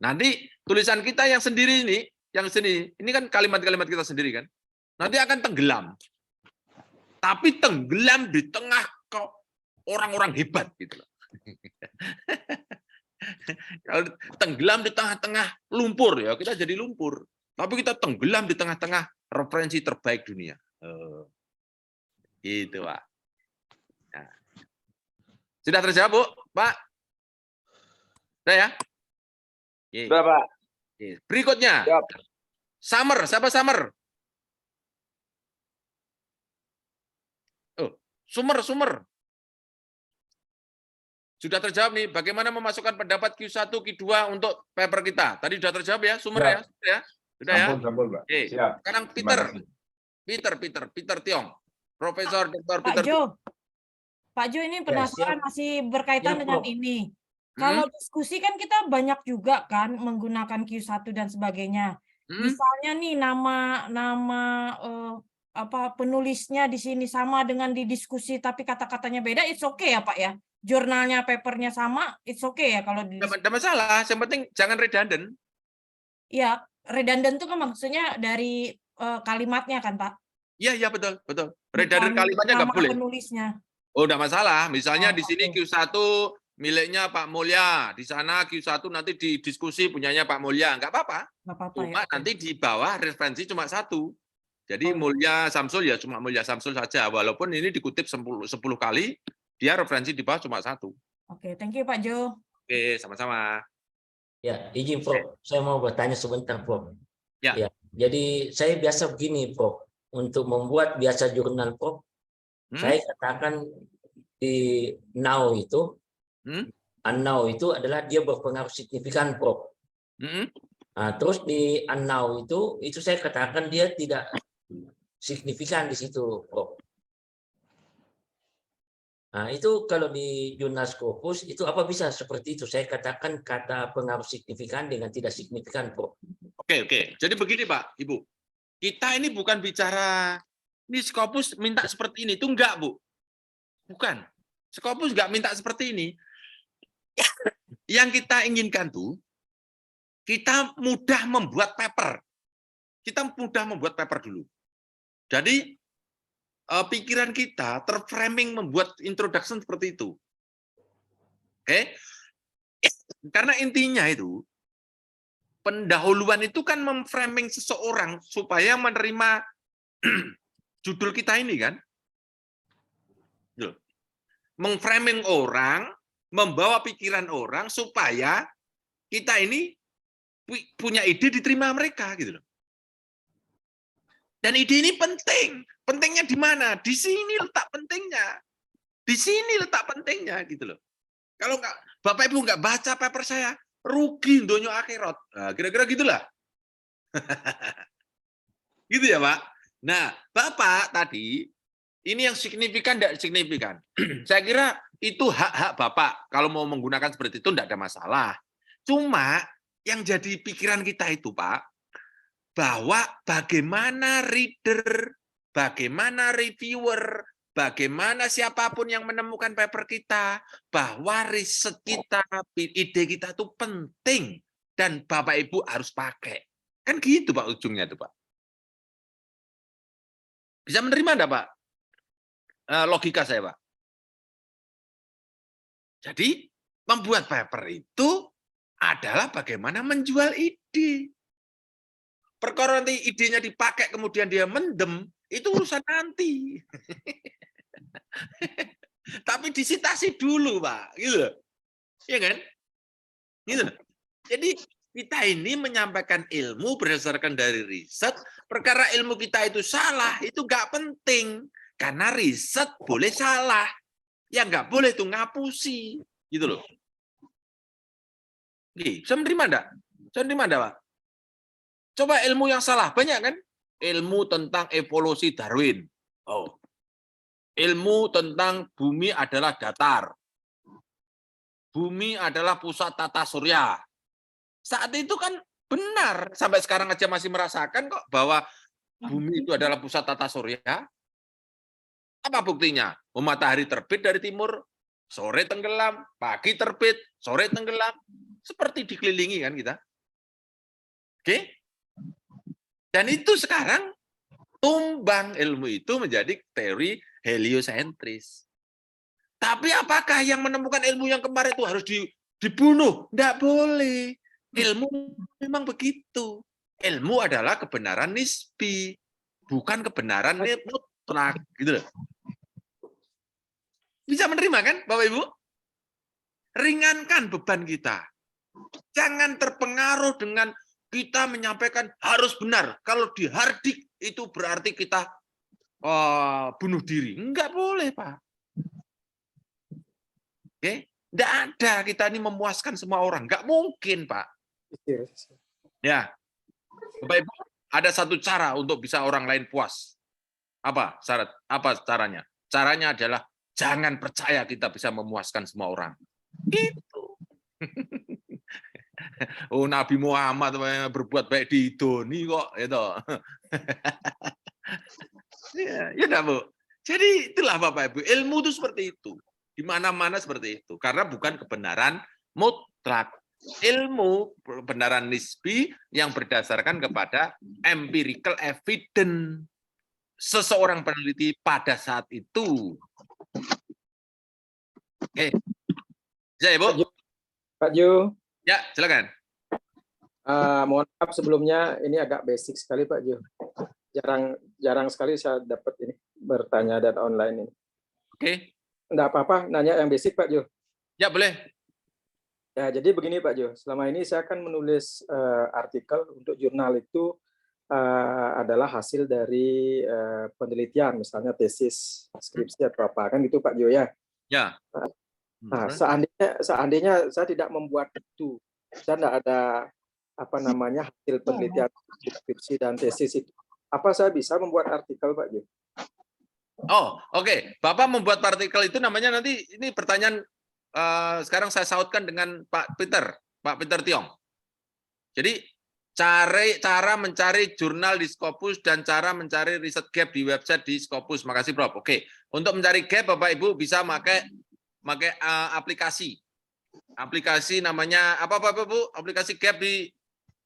Nanti tulisan kita yang sendiri ini kan kalimat-kalimat kita sendiri kan. Nanti akan tenggelam. Tapi tenggelam di tengah orang-orang hebat gitu loh. Kalau tenggelam di tengah-tengah lumpur ya kita jadi lumpur. Tapi kita tenggelam di tengah-tengah referensi terbaik dunia. Gitu, Pak. Nah. Sudah terjawab, Bu? Pak? Sudah ya? Oke. Sudah, Pak. Oke. Berikutnya. Siap. Summer, siapa Summer? Oh, Summer. Sudah terjawab nih, bagaimana memasukkan pendapat Q1, Q2 untuk paper kita. Tadi sudah terjawab ya, Summer ya? Sudah ya? Sampun, Pak. Oke. Siap. Sekarang Terima Peter Tiong. Profesor Dr. Pak Peter Tiong. Pak Jo ini penasaran masih berkaitan Ya, dengan Prof. ini. Kalau diskusi kan kita banyak juga kan menggunakan Q1 dan sebagainya. Misalnya nih nama penulisnya di sini sama dengan di diskusi tapi kata-katanya beda, it's okay ya Pak ya? Jurnalnya, papernya sama, it's okay ya kalau di Tidak masalah, yang penting jangan redundant. ya redundant itu kan maksudnya dari kalimatnya kan Pak? Iya, betul. Redundant Bukan kalimatnya nggak nama boleh. penulisnya. Oh, tidak masalah. Misalnya Oh, di sini oke. Q1 miliknya Pak Mulya, di sana Q1 nanti di diskusi punyanya Pak Mulya, nggak apa-apa. Nggak apa-apa Cuma ya. Oke. nanti di bawah referensi cuma satu. Jadi Oh. Mulya Samsul ya cuma Mulya Samsul saja. Walaupun ini dikutip 10 kali, dia referensi di bawah cuma satu. Oke, thank you Pak Jo. Oke, sama-sama. Ya, izin Prof. Saya mau bertanya sebentar, Prof. Ya. Jadi saya biasa begini, Prof. Untuk membuat biasa jurnal, Prof. Saya katakan di now itu, unknow itu adalah dia berpengaruh signifikan, Prof. Nah, terus di unknow itu saya katakan dia tidak signifikan di situ, Prof. Nah, itu kalau di jurnal Scopus itu apa bisa seperti itu? Saya katakan kata pengaruh signifikan dengan tidak signifikan, Prof. Oke. Jadi begini, Pak, Ibu. Kita ini bukan bicara ini Scopus minta seperti ini. Itu enggak, Bu. Bukan. Scopus enggak minta seperti ini. Yang kita inginkan tuh kita mudah membuat paper. Kita mudah membuat paper dulu. Jadi pikiran kita terframing membuat introduction seperti itu. Oke? Karena intinya itu pendahuluan itu kan memframing seseorang supaya menerima judul kita ini kan. Memframing orang, membawa pikiran orang supaya kita ini punya ide diterima mereka gitu loh. Dan ide ini penting. Pentingnya di mana? Di sini letak pentingnya. Di sini letak pentingnya gitu loh. Kalau nggak Bapak Ibu nggak baca paper saya, rugi donya akhirat. Nah, kira-kira gitulah. Gitu ya, Pak. Nah, Bapak tadi ini yang signifikan tidak signifikan. Saya kira itu hak-hak Bapak. Kalau mau menggunakan seperti itu tidak ada masalah. Cuma yang jadi pikiran kita itu, Pak, bahwa bagaimana reader, bagaimana reviewer, bagaimana siapapun yang menemukan paper kita, bahwa riset kita, ide kita itu penting dan Bapak Ibu harus pakai. Kan gitu Pak ujungnya tuh Pak. Bisa menerima enggak Pak? Logika saya Pak. Jadi membuat paper itu adalah bagaimana menjual ide. Perkara nanti idenya dipakai kemudian dia mendem, itu urusan nanti. Tapi disitasi dulu, Pak. Gitu. Iya kan? Gitu. Jadi kita ini menyampaikan ilmu berdasarkan dari riset. Perkara ilmu kita itu salah, itu nggak penting. Karena riset boleh salah. Yang nggak boleh itu ngapusi. Gitu loh. Oke, bisa menerima enggak? Bisa menerima enggak, Pak? Coba ilmu yang salah, banyak kan? Ilmu tentang evolusi Darwin. Oh. Ilmu tentang bumi adalah datar. Bumi adalah pusat tata surya. Saat itu kan benar. Sampai sekarang aja masih merasakan kok bahwa bumi itu adalah pusat tata surya. Apa buktinya? Matahari terbit dari timur, sore tenggelam, pagi terbit, sore tenggelam. Seperti dikelilingi kan kita. Oke? Dan itu sekarang tumbang ilmu itu menjadi teori heliosentris. Tapi apakah yang menemukan ilmu yang kemarin itu harus dibunuh? Tidak boleh. Ilmu memang begitu. Ilmu adalah kebenaran nisbi, bukan kebenaran mutlak. Gitu loh. Bisa menerima kan, Bapak Ibu? Ringankan beban kita. Jangan terpengaruh dengan kita menyampaikan harus benar. Kalau dihardik itu berarti kita bunuh diri. Enggak boleh, Pak. Oke? Enggak ada kita ini memuaskan semua orang. Enggak mungkin, Pak. Ya. Bapak Ibu, ada satu cara untuk bisa orang lain puas. Apa caranya? Caranya adalah jangan percaya kita bisa memuaskan semua orang. Gitu. Oh, Nabi Muhammad berbuat baik di Doni kok, itu. Ya enggak, Bu. Jadi itulah Bapak Ibu, ilmu itu seperti itu. Di mana-mana seperti itu. Karena bukan kebenaran mutlak. Ilmu kebenaran nisbi yang berdasarkan kepada empirical evidence seseorang peneliti pada saat itu. Oke. Ya, Bu. Pak Ju, Ya, silakan. mohon maaf sebelumnya ini agak basic sekali Pak Ju. Jarang sekali saya dapat ini bertanya data online ini. Oke. Enggak apa-apa, nanya yang basic Pak Ju. Ya, boleh. Ya, jadi begini Pak Ju, selama ini saya akan menulis artikel untuk jurnal itu adalah hasil dari penelitian, misalnya tesis, skripsi atau apa kan gitu Pak Ju ya. Ya. Nah, seandainya saya tidak membuat itu, saya tidak ada hasil penelitian skripsi dan tesis itu, apa saya bisa membuat artikel Pak Ju? Oh, oke. Bapak membuat artikel itu namanya nanti ini pertanyaan sekarang saya sautkan dengan Pak Peter Tiong. Jadi cara mencari jurnal di Scopus dan cara mencari riset gap di website di Scopus. Makasih, Prof. Oke. Untuk mencari gap Bapak Ibu bisa pakai aplikasi. Aplikasi namanya apa Bu? Aplikasi gap di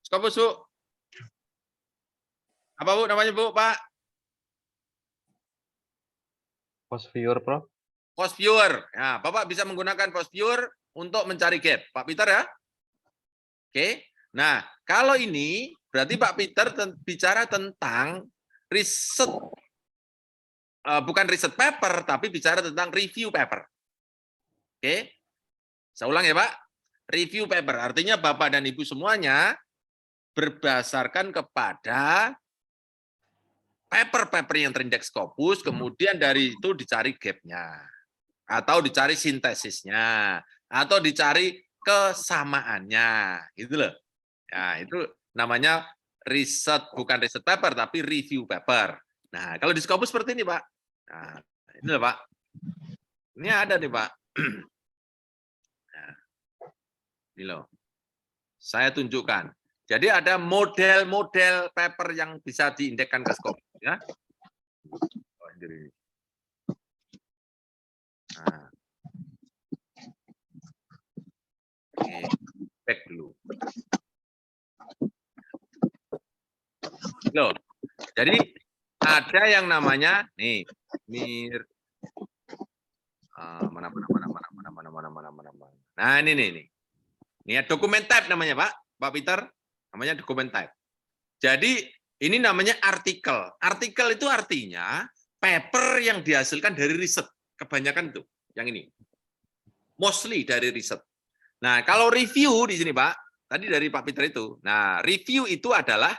Scopus, Bu. Apa Bu namanya, Bu, Pak? Postviewer, Prof. Postviewer. Nah, Bapak bisa menggunakan Postviewer untuk mencari gap. Pak Peter ya? Oke. Nah, kalau ini berarti Pak Peter bicara tentang riset, bukan riset paper, tapi bicara tentang review paper. Oke, saya ulang ya Pak. Review paper artinya Bapak dan Ibu semuanya berdasarkan kepada paper-paper yang terindeks Scopus, kemudian dari itu dicari gap-nya, atau dicari sintesisnya, atau dicari kesamaannya, gitu loh. Nah, itu namanya riset, bukan riset paper, tapi review paper. Nah, kalau di Scopus seperti ini Pak. Nah, ini loh Pak. Ini ada nih Pak. Ini loh, saya tunjukkan. Jadi ada model-model paper yang bisa diindekkan ke Scopus ya. Nah. Oke, back dulu. Loh, jadi ada yang namanya nih, mana. Nah, ini nih. Ini ya dokumen type namanya, Pak Peter, namanya dokumen type. Jadi ini namanya artikel. Artikel itu artinya paper yang dihasilkan dari riset. Kebanyakan itu, yang ini. Mostly dari riset. Nah, kalau review di sini, Pak, tadi dari Pak Peter itu. Nah, review itu adalah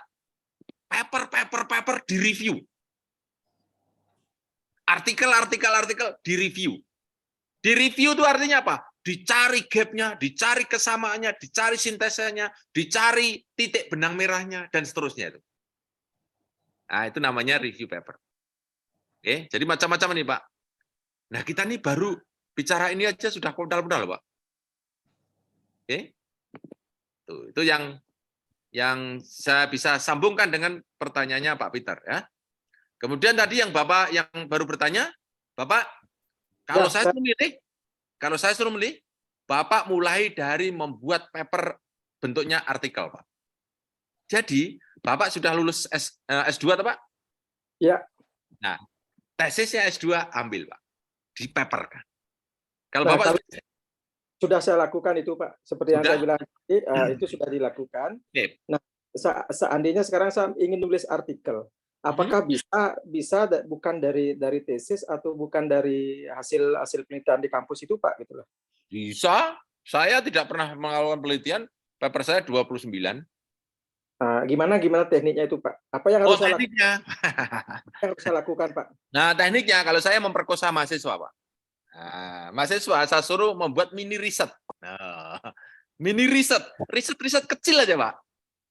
paper di review. Artikel di review. Di review itu artinya apa? Dicari gap-nya, dicari kesamaannya, dicari sintesanya, dicari titik benang merahnya, dan seterusnya itu. Nah, itu namanya review paper. Oke, jadi macam-macam nih, Pak. Nah, kita nih baru bicara ini aja sudah kodal-kodal, Pak. Oke. Tuh, itu yang saya bisa sambungkan dengan pertanyaannya Pak Peter ya. Kemudian tadi yang Bapak yang baru bertanya, Bapak, kalau saya suruh milih, Bapak mulai dari membuat paper bentuknya artikel, Pak. Jadi, Bapak sudah lulus S2, atau Pak? Ya. Nah, tesisnya S2 ambil, Pak. Di paper kan. Kalau Nah, Bapak kalau sudah saya lakukan itu Pak, seperti yang saya Sudah? bilang tadi, itu sudah dilakukan. Oke. Nah, seandainya sekarang saya ingin nulis artikel, apakah bisa bukan dari tesis atau bukan dari hasil penelitian di kampus itu Pak gitu loh. Bisa. Saya tidak pernah melakukan penelitian, paper saya 29. Gimana tekniknya itu Pak? Apa yang harus saya lakukan? Tekniknya. Yang harus saya lakukan Pak? Nah, tekniknya kalau saya memperkosa mahasiswa, Pak. Nah, mahasiswa saya suruh membuat mini riset. Nah, mini riset kecil aja, Pak.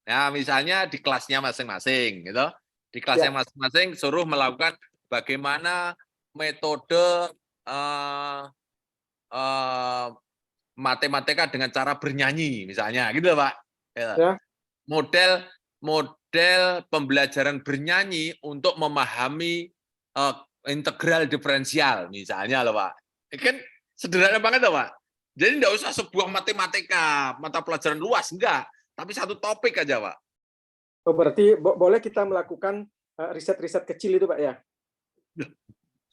Nah, misalnya di kelasnya masing-masing, gitu. Di kelasnya masing-masing suruh melakukan bagaimana metode matematika dengan cara bernyanyi, misalnya, gitu, Pak. Ya. Model pembelajaran bernyanyi untuk memahami integral diferensial, misalnya, loh, Pak. Kan sederhana banget, loh, Pak. Jadi enggak usah sebuah matematika, mata pelajaran luas, enggak. Tapi satu topik aja, Pak. Oh, berarti boleh kita melakukan riset-riset kecil itu Pak ya?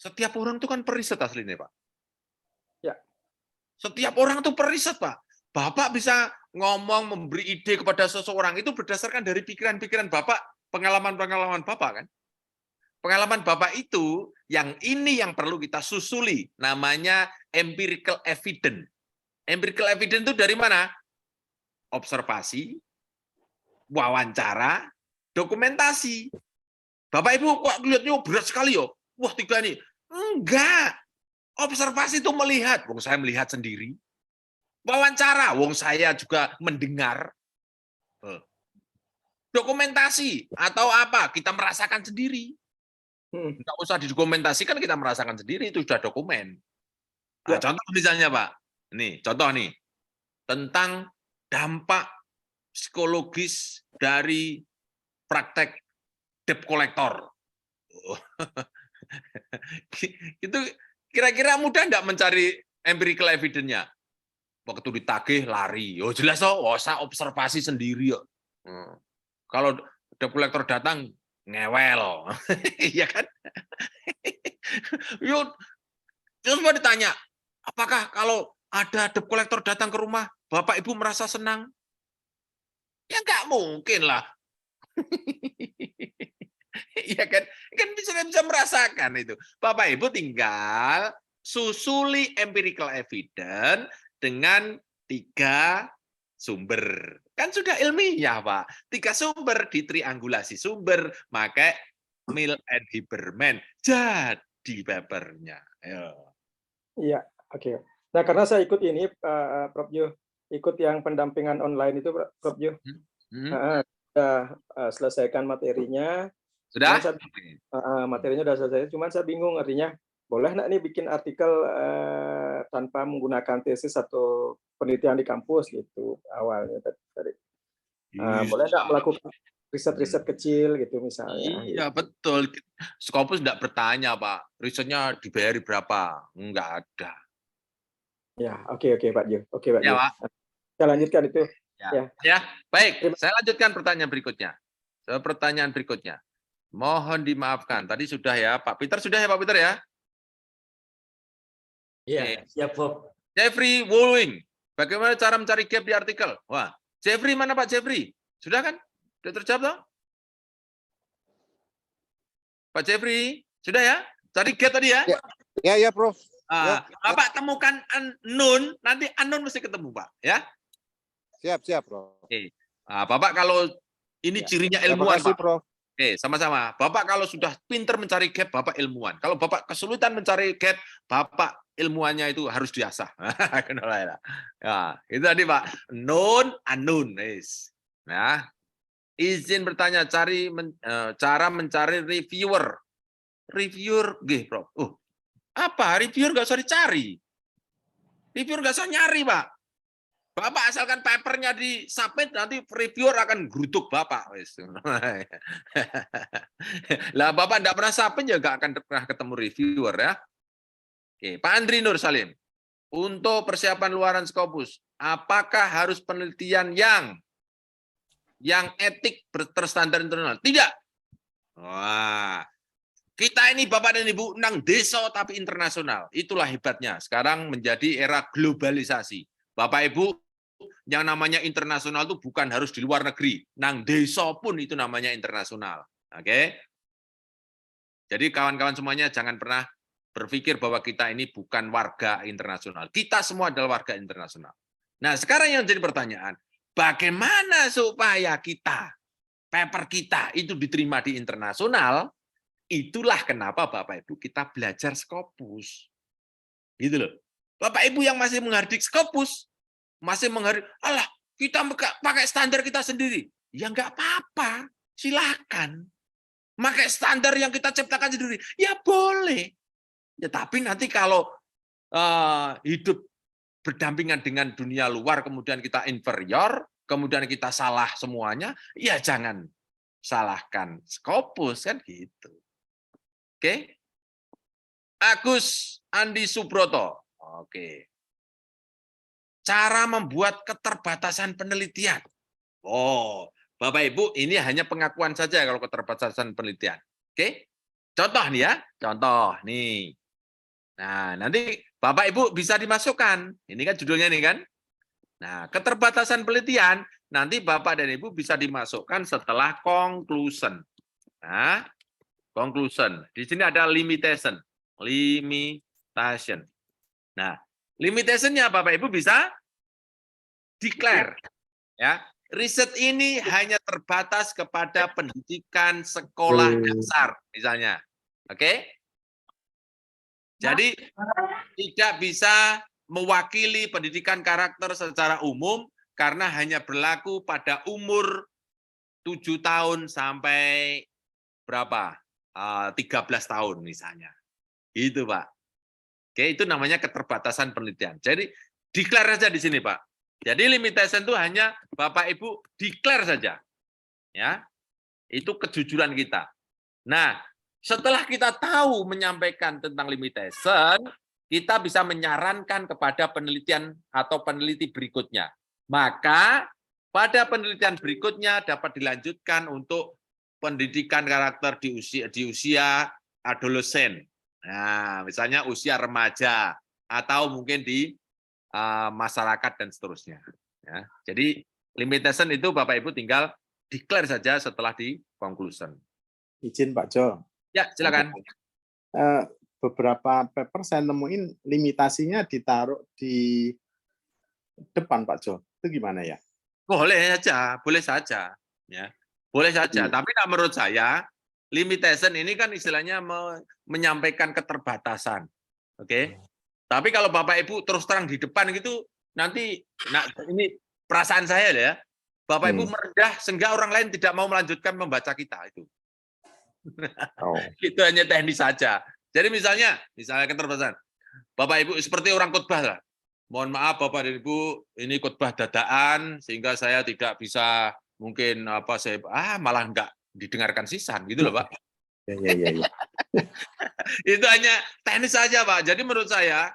Setiap orang itu kan periset aslinya, Pak. Ya. Setiap orang itu periset, Pak. Bapak bisa ngomong, memberi ide kepada seseorang, itu berdasarkan dari pikiran-pikiran Bapak, pengalaman-pengalaman Bapak, kan? Pengalaman Bapak itu, yang ini yang perlu kita susuli, namanya empirical evidence. Empirical evidence itu dari mana? Observasi, wawancara, dokumentasi. Bapak Ibu kok lihatnya berat sekali yo. Wah, 3 ini. Enggak. Observasi itu melihat. Wong saya melihat sendiri. Wawancara, wong saya juga mendengar. Dokumentasi atau apa? Kita merasakan sendiri. Enggak usah didokumentasikan, kita merasakan sendiri, itu sudah dokumen. Nah, contoh misalnya, Pak. Nih, contoh nih. Tentang dampak psikologis dari praktek debt collector. Itu kira-kira mudah enggak mencari empirical evidence-nya? Waktu ditagih lari. Oh, jelas saya observasi sendiri yo. Kalau debt collector datang ngewel. Iya kan? Yuk, terus mau ditanya, apakah kalau ada debt collector datang ke rumah, Bapak Ibu merasa senang? Ya nggak mungkin lah. Iya kan? Kan bisa merasakan itu. Bapak Ibu tinggal susuli empirical evidence dengan 3 sumber. Kan sudah ilmiah, Pak. 3 sumber, ditriangulasi sumber, pakai Mill and Huberman. Jadi papernya. Iya, oke. Nah, karena saya ikut ini, Prof. Jo, ikut yang pendampingan online itu, Prof. Jo. Sudah selesaikan materinya. Sudah? Materinya sudah selesai. Cuman saya bingung artinya, boleh nggak nih bikin artikel tanpa menggunakan tesis atau penelitian di kampus gitu awalnya tadi. Boleh nggak melakukan riset-riset kecil gitu misalnya? Iya, betul. Scopus tidak bertanya, Pak. Risetnya dibayari berapa? Enggak ada. Ya, oke Pak Jo. Oke Pak Jo. Pak. Kita lanjutkan itu. Ya, baik. Saya lanjutkan pertanyaan berikutnya. Mohon dimaafkan. Tadi sudah ya, Pak Peter sudah ya, Pak Peter ya? Iya, siap, Prof. Jeffrey Woolwing, bagaimana cara mencari gap di artikel? Wah, Jeffrey mana Pak Jeffrey? Sudah kan? Sudah terjawab toh? Pak Jeffrey, sudah ya? Cari gap tadi ya? Ya, Prof. Bapak temukan unknown, nanti unknown mesti ketemu, Pak. Ya? Siap, Prof. Oke. Bapak kalau ini cirinya ilmuwan, Terima kasih, Pak. Prof. Oke, sama-sama. Bapak kalau sudah pinter mencari gap, Bapak ilmuwan. Kalau Bapak kesulitan mencari gap, Bapak ilmuannya itu harus diasah. Ya, itu tadi, Pak. Known, unknown. Nah, izin bertanya, cara mencari reviewer. Reviewer, Prof. Apa? Reviewer nggak usah dicari. Reviewer nggak usah nyari, Pak. Bapak asalkan papernya di submit, nanti reviewer akan geruduk Bapak. Lah Bapak tidak pernah submit, ya nggak akan pernah ketemu reviewer ya. Oke, Pak Andri Nur Salim. Untuk persiapan luaran Scopus, apakah harus penelitian yang etik berstandar internasional? Tidak. Wah, Kita ini Bapak dan Ibu nang desa tapi internasional. Itulah hebatnya. Sekarang menjadi era globalisasi. Bapak Ibu, yang namanya internasional itu bukan harus di luar negeri. Nang desa pun itu namanya internasional. Oke? Jadi kawan-kawan semuanya jangan pernah berpikir bahwa kita ini bukan warga internasional. Kita semua adalah warga internasional. Nah, sekarang yang jadi pertanyaan, bagaimana supaya kita, paper kita itu diterima di internasional? Itulah kenapa Bapak Ibu kita belajar Scopus. Gitu loh. Bapak Ibu yang masih menghardik Scopus, masih menghardik, alah kita pakai standar kita sendiri. Ya nggak apa-apa, silakan. Pakai standar yang kita ciptakan sendiri, ya boleh. Ya tapi nanti kalau hidup berdampingan dengan dunia luar, kemudian kita inferior, kemudian kita salah semuanya, ya jangan salahkan Scopus kan gitu. Oke. Agus Andi Subroto. Oke. Cara membuat keterbatasan penelitian. Oh, Bapak Ibu, ini hanya pengakuan saja kalau keterbatasan penelitian. Oke. Contoh nih ya, contoh nih. Nah, nanti Bapak Ibu bisa dimasukkan. Ini kan judulnya nih kan. Nah, keterbatasan penelitian nanti Bapak dan Ibu bisa dimasukkan setelah conclusion. Nah, conclusion. Di sini ada limitation. Limitation. Nah, limitation-nya Bapak Ibu bisa declare. Ya, riset ini hanya terbatas kepada pendidikan sekolah dasar, misalnya. Oke? Jadi tidak bisa mewakili pendidikan karakter secara umum karena hanya berlaku pada umur 7 tahun sampai berapa? 13 tahun misalnya. Gitu, Pak. Oke, itu namanya keterbatasan penelitian. Jadi declare saja di sini, Pak. Jadi limitation itu hanya Bapak Ibu declare saja. Ya. Itu kejujuran kita. Nah, setelah kita tahu menyampaikan tentang limitation, kita bisa menyarankan kepada penelitian atau peneliti berikutnya. Maka pada penelitian berikutnya dapat dilanjutkan untuk pendidikan karakter di usia adolesen. Nah, misalnya usia remaja atau mungkin di masyarakat dan seterusnya. Ya, jadi limitation itu Bapak Ibu tinggal declare saja setelah di conclusion. Izin Pak Jo. Ya, silakan. Beberapa paper saya nemuin limitasinya ditaruh di depan Pak Jo. Itu gimana ya? Boleh saja, boleh saja. Ya. Boleh saja, tapi menurut saya limitation ini kan istilahnya menyampaikan keterbatasan. Oke. Tapi kalau Bapak Ibu terus terang di depan gitu, nanti ini perasaan saya ya. Bapak Ibu merendah sehingga orang lain tidak mau melanjutkan membaca kita itu. Itu hanya teknis saja. Jadi misalnya keterbatasan. Bapak Ibu seperti orang khotbah lah. Mohon maaf Bapak dan Ibu, ini khotbah dadaan sehingga saya tidak bisa mungkin malah enggak didengarkan sisan gitu loh, Pak. Ya. Itu hanya teknis saja, Pak. Jadi menurut saya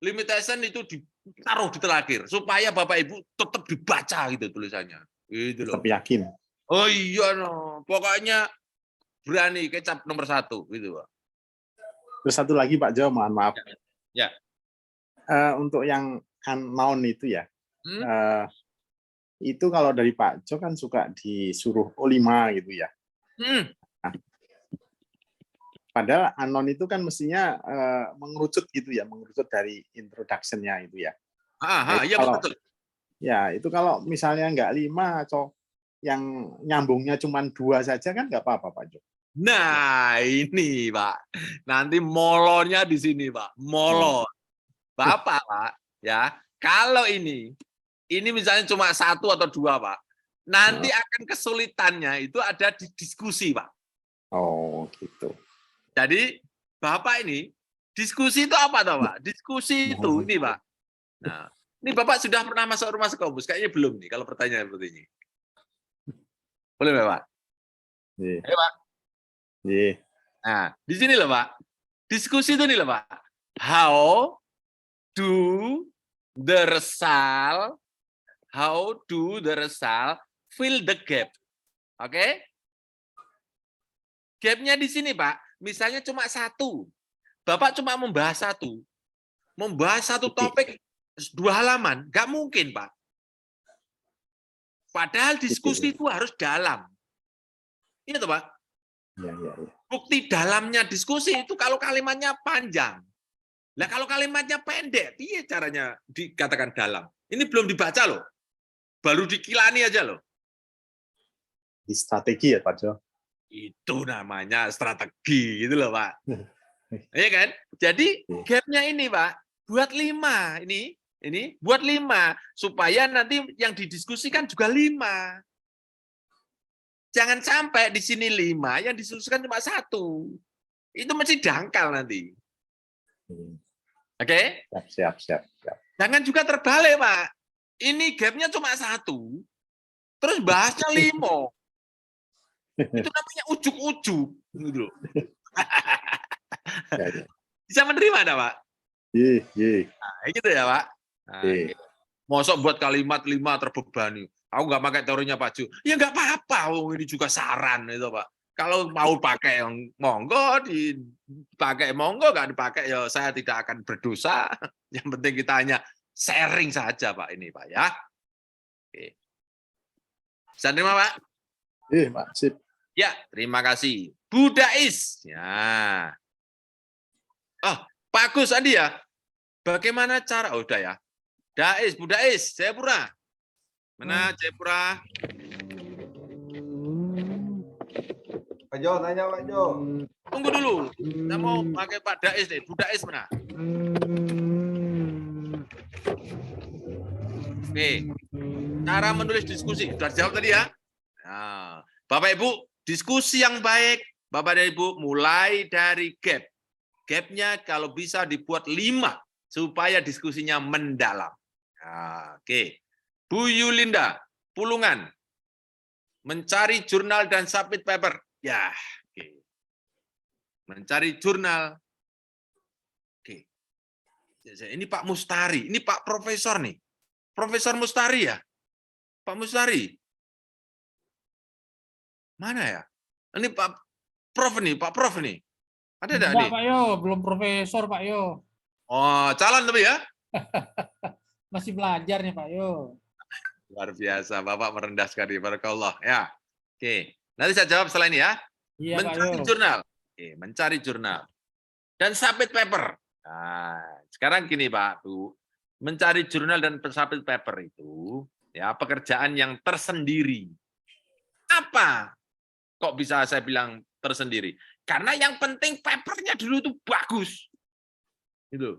limitation itu ditaruh di terakhir supaya Bapak Ibu tetap dibaca gitu tulisannya. Gitu loh. Tetap yakin. Oh iya no, pokoknya berani kecap nomor 1 gitu, Pak. Terus satu lagi Pak Jo, mohon maaf. Ya. Untuk yang unknown itu ya. Itu kalau dari Pak Jo kan suka disuruh O5 gitu ya. Nah, padahal unknown itu kan mestinya mengerucut gitu ya, mengerucut dari introduction-nya itu ya. Iya betul. Ya, itu kalau misalnya nggak 5 atau yang nyambungnya cuma 2 saja kan nggak apa-apa Pak Jo. Nah, ini Pak. Nanti molornya di sini, Pak. Molor. Bapak, Pak, ya. Kalau ini misalnya cuma 1 atau 2, Pak. Nanti akan kesulitannya itu ada di diskusi, Pak. Oh, gitu. Jadi, Bapak ini diskusi itu apa toh, Pak? Diskusi itu ini, Pak. Nah, ini Bapak sudah pernah masuk rumah Scopus? Kayaknya belum nih kalau pertanyaan seperti ini. Boleh, Pak? Iya. Ayo, Pak. Iya. Nah, di sini loh, Pak. Diskusi itu nih loh, Pak. How do the result fill the gap? Oke? Gap-nya di sini, Pak. misalnya cuma satu. Bapak cuma membahas satu. Membahas satu topik 2 halaman, nggak mungkin, Pak. Padahal diskusi itu harus dalam. Iya toh, Pak? Iya. Bukti dalamnya diskusi itu kalau kalimatnya panjang. Nah, kalau kalimatnya pendek, piye caranya dikatakan dalam? Ini belum dibaca loh. Baru dikilani aja loh. Di strategi ya Pak Jo. Itu namanya strategi gitu loh, Pak. Iya kan? Jadi gapnya ini, Pak, buat 5 ini buat 5 supaya nanti yang didiskusikan juga 5. Jangan sampai di sini 5 yang didiskusikan cuma 1. Itu mesti dangkal nanti. Oke? Siap. Jangan juga terbalik, Pak. Ini gapnya cuma 1, terus bahasnya 5. Itu namanya ujuk-ujuk. Gitu loh. Bisa menerima enggak, Pak? Iya. Nah, gitu ya, Pak. Nah, gitu. Mosok buat kalimat 5 terbebani. Aku nggak pakai teorinya Pak Ju. Ya nggak apa-apa, ini juga saran itu, Pak. Kalau mau pakai yang monggo, dipakai monggo, nggak dipakai ya saya tidak akan berdosa. Yang penting kita hanya sharing saja, Pak, ini, Pak, ya. Oke. Bisa terima, Pak? Iya, Pak. Sip. Ya, terima kasih. Budais. Ya. Oh, Pak Gus Andi ya. Bagaimana cara? Oh, udah ya. Budais, Jayapura. Mana Jayapura? Pak Jo, tanya Pak Jo. Tunggu dulu. Saya mau pakai Pak Dais nih. Budais mana? Oke. Cara menulis diskusi. Sudah jawab tadi ya? Nah, Bapak Ibu, diskusi yang baik, Bapak dan Ibu, mulai dari gap. Gapnya kalau bisa dibuat 5 supaya diskusinya mendalam. Nah, oke. Bu Yulinda, Pulungan, mencari jurnal dan submit paper. Ya, oke. Mencari jurnal. Oke. Ini Pak Mustari, ini Pak Profesor nih. Profesor Mustari ya? Pak Mustari. Mana ya? Ini Pak Prof nih, Pak Prof nih. Ada enggak nih? Pak Yo, belum profesor Pak Yo. Oh, calon tapi ya? Masih belajar nih Pak Yo. Luar biasa, Bapak merendah sekali. Barakallah. Ya. Oke. Nanti saya jawab setelah ini ya. Iya, Mencari Pak Yo. jurnal. Oke, mencari jurnal. Dan submit paper. Nah, sekarang gini Pak, Bu. Mencari jurnal dan submit paper itu ya pekerjaan yang tersendiri. Apa? Kok bisa saya bilang tersendiri? Karena yang penting papernya dulu itu bagus. Gitu.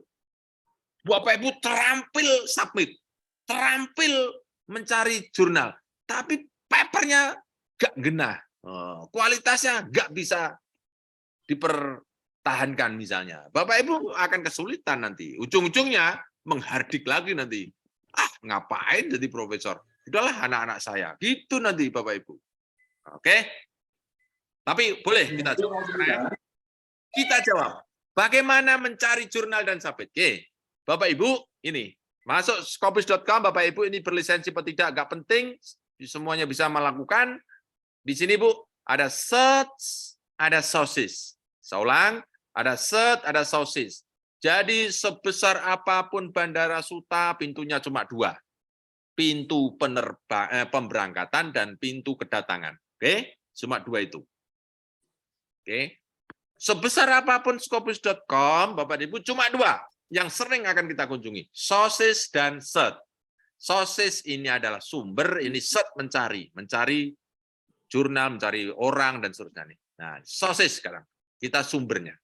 Bapak Ibu terampil submit, terampil mencari jurnal, tapi papernya gak genah, kualitasnya gak bisa dipertahankan misalnya. Bapak Ibu akan kesulitan nanti, ujung-ujungnya menghardik lagi nanti. Ah, ngapain jadi profesor? Udahlah anak-anak saya. Gitu nanti Bapak Ibu. Oke? Tapi boleh kita jawab. Kita jawab. Bagaimana mencari jurnal dan submit? Oke. Bapak Ibu, ini masuk scopus.com, Bapak Ibu ini berlisensi atau tidak nggak penting, semuanya bisa melakukan. Di sini Bu, ada search, ada sources. Saya ulang, ada search, ada sources. Jadi sebesar apapun Bandara Suta, pintunya cuma 2. Pintu pemberangkatan dan pintu kedatangan. Oke, cuma 2 itu. Oke. Sebesar apapun scopus.com, Bapak Ibu cuma 2 yang sering akan kita kunjungi, sources dan search. Sources ini adalah sumber, ini search mencari jurnal, mencari orang dan seterusnya. Nah, sources sekarang kita sumbernya.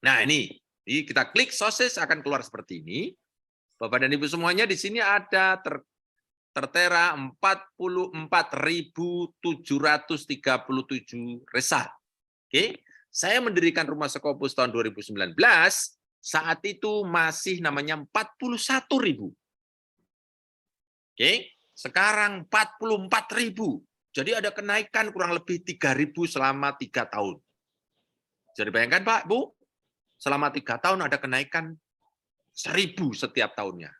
Nah, ini kita klik sources akan keluar seperti ini. Bapak dan Ibu semuanya di sini ada tertera 44.737 result. Oke. Saya mendirikan Rumah Scopus tahun 2019, saat itu masih namanya 41.000. Oke, sekarang 44.000. Jadi ada kenaikan kurang lebih 3.000 selama 3 tahun. Jadi bayangkan Pak, Bu, selama 3 tahun ada kenaikan 1.000 setiap tahunnya.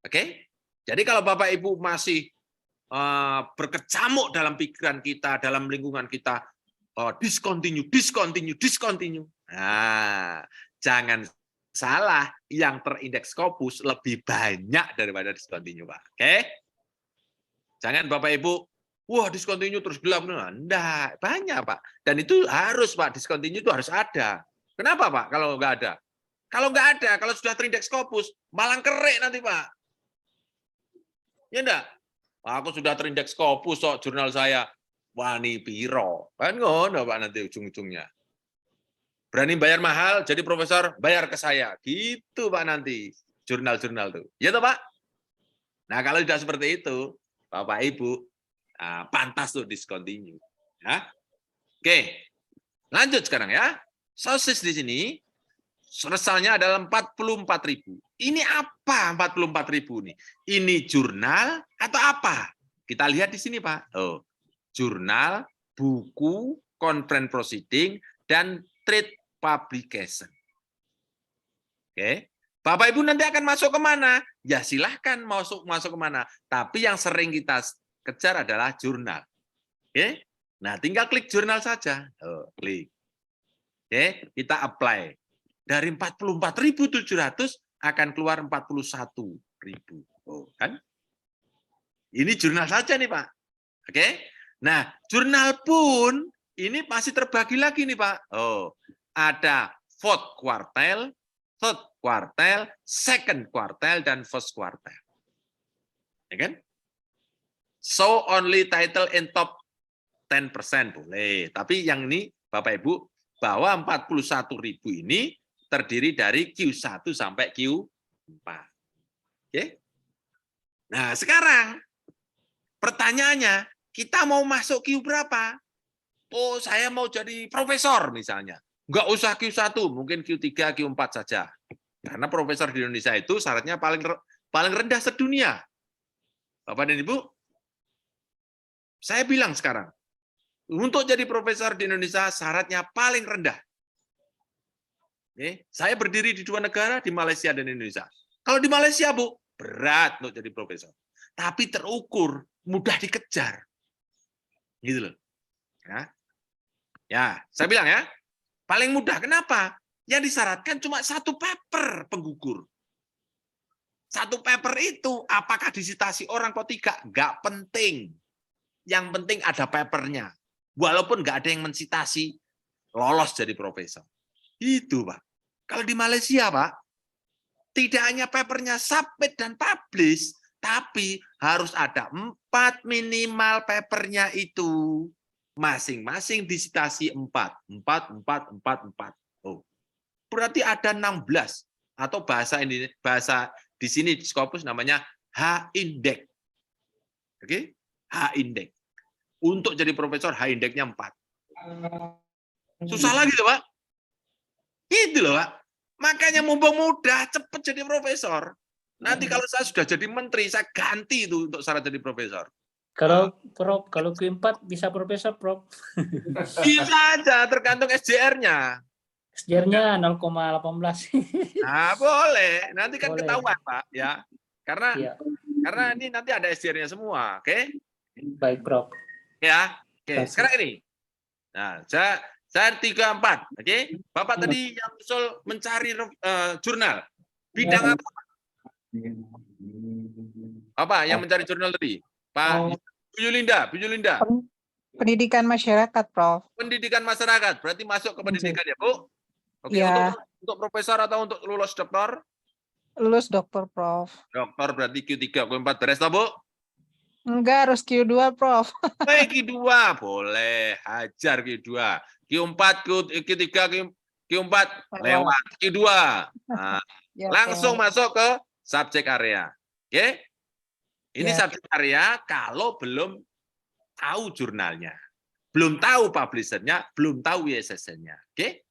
Oke, jadi kalau Bapak Ibu masih berkecamuk dalam pikiran kita, dalam lingkungan kita, Oh, discontinue. Nah, jangan salah, yang terindeks Scopus lebih banyak daripada discontinue, Pak. Oke? Jangan Bapak Ibu, wah discontinue terus gelap. Enggak, banyak, Pak. Dan itu harus, Pak, discontinue itu harus ada. Kenapa, Pak, kalau nggak ada? Kalau nggak ada, kalau sudah terindeks Scopus, malang kerik nanti, Pak. Ya enggak? Aku sudah terindeks Scopus kok jurnal saya. Wani piro. Kan ngono Pak nanti ujung-ujungnya. Berani bayar mahal jadi profesor, bayar ke saya. Gitu Pak nanti jurnal-jurnal tuh. Ya toh Pak? Nah, kalau tidak seperti itu, Bapak Ibu pantas tuh discontinue. Ya. Oke. Lanjut sekarang ya. Sosis di sini resalnya adalah 44.000. Ini apa 44.000 nih? Ini jurnal atau apa? Kita lihat di sini, Pak. Oh, jurnal, buku, conference proceeding, dan trade publication. Oke. Bapak Ibu nanti akan masuk kemana? Ya silahkan masuk kemana. Tapi yang sering kita kejar adalah jurnal. Oke. Nah, tinggal klik jurnal saja. Oh, klik. Oke, kita apply. Dari 44.700 akan keluar 41.000. Oh, kan? Ini jurnal saja nih, Pak. Oke. Nah, jurnal pun ini masih terbagi lagi nih, Pak. Oh, ada fourth quartile, third quartile, second quartile, dan first quartile. Ya kan? So only title in top 10% boleh. Tapi yang ini, Bapak Ibu, bahwa 41.000 ini terdiri dari Q1 sampai Q4. Oke? Nah, sekarang pertanyaannya, kita mau masuk Q berapa? Oh, saya mau jadi profesor misalnya. Enggak usah Q1, mungkin Q3, Q4 saja. Karena profesor di Indonesia itu syaratnya paling rendah sedunia. Bapak dan Ibu, saya bilang sekarang, untuk jadi profesor di Indonesia syaratnya paling rendah. Oke, saya berdiri di 2 negara, di Malaysia dan Indonesia. Kalau di Malaysia, Bu, berat untuk jadi profesor. Tapi terukur, mudah dikejar. Gitu loh. Ya, saya bilang ya, paling mudah. Kenapa? Yang disyaratkan cuma 1 paper penggugur. 1 paper itu, apakah disitasi orang atau tidak? Nggak penting. Yang penting ada papernya. Walaupun nggak ada yang mensitasi, lolos jadi profesor. Itu, Pak. Kalau di Malaysia, Pak, tidak hanya papernya submit dan publish, tapi harus ada 4 minimal papernya itu. Masing-masing disitasi 4. 4. Oh. Berarti ada 16. Atau bahasa di sini di Scopus namanya H-index. Oke? H-index. Untuk jadi profesor, H-index-nya 4. Susah lagi loh, Pak. Itu loh, Pak. Makanya mumpung mudah, cepat jadi profesor. Nanti kalau saya sudah jadi menteri, saya ganti itu untuk syarat jadi profesor. Kalau Prof, kalau Q4 bisa profesor, Prof. Bisa aja, tergantung SJR-nya. SJR-nya 0,18. Nah, boleh. Nanti kan Boleh. ketahuan, Pak, ya. Karena Iya. karena ini nanti ada SJR-nya semua, oke? Baik, Prof. Ya. Oke, Baik. sekarang ini. Nah, saya 3-4, oke? Bapak tadi yang usul mencari jurnal. Bidang apa? Apa yang mencari jurnal tadi? Pak Bu Yulinda. Pendidikan masyarakat, Prof. Pendidikan masyarakat, berarti masuk ke pendidikan ya, Bu? Oke, Ya. untuk profesor atau untuk lulus doktor? Lulus dokter, Prof. Doktor berarti Q3, Q4 beres toh, Bu? Enggak, harus Q2, Prof. Q2, boleh. Hajar Q2. Q4, Q3, Q4, lewat. Q2. Nah, Ya, langsung Prof. masuk ke subjek area. Oke? Ini Ya. subjek area kalau belum tahu jurnalnya. Belum tahu publishernya, belum tahu ISSN-nya. Oke?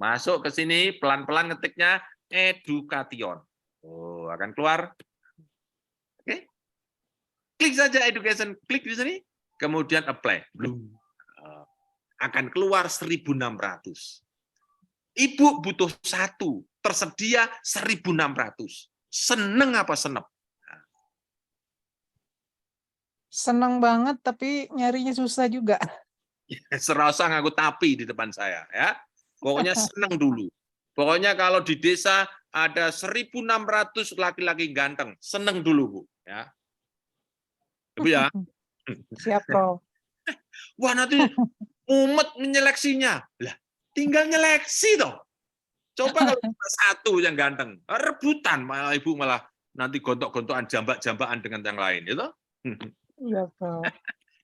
Masuk ke sini, pelan-pelan ngetiknya education. Oh, akan keluar. Oke? Klik saja education, klik di sini, kemudian apply. Belum. Akan keluar 1.600. Ibu butuh 1, tersedia 1.600. Seneng apa senep? Seneng banget, tapi nyarinya susah juga. Serasa ngaku tapi di depan saya ya. Pokoknya senang dulu. Pokoknya kalau di desa ada 1.600 laki-laki ganteng, senang dulu Bu ya. Ibu ya. Siap, Prof. Wah nanti umat menyeleksinya. Lah, tinggal nyeleksi toh. Coba kalau cuma satu yang ganteng, rebutan malah Ibu malah nanti gontok-gontokan jambak-jambakan dengan yang lain gitu. Iya, Prof.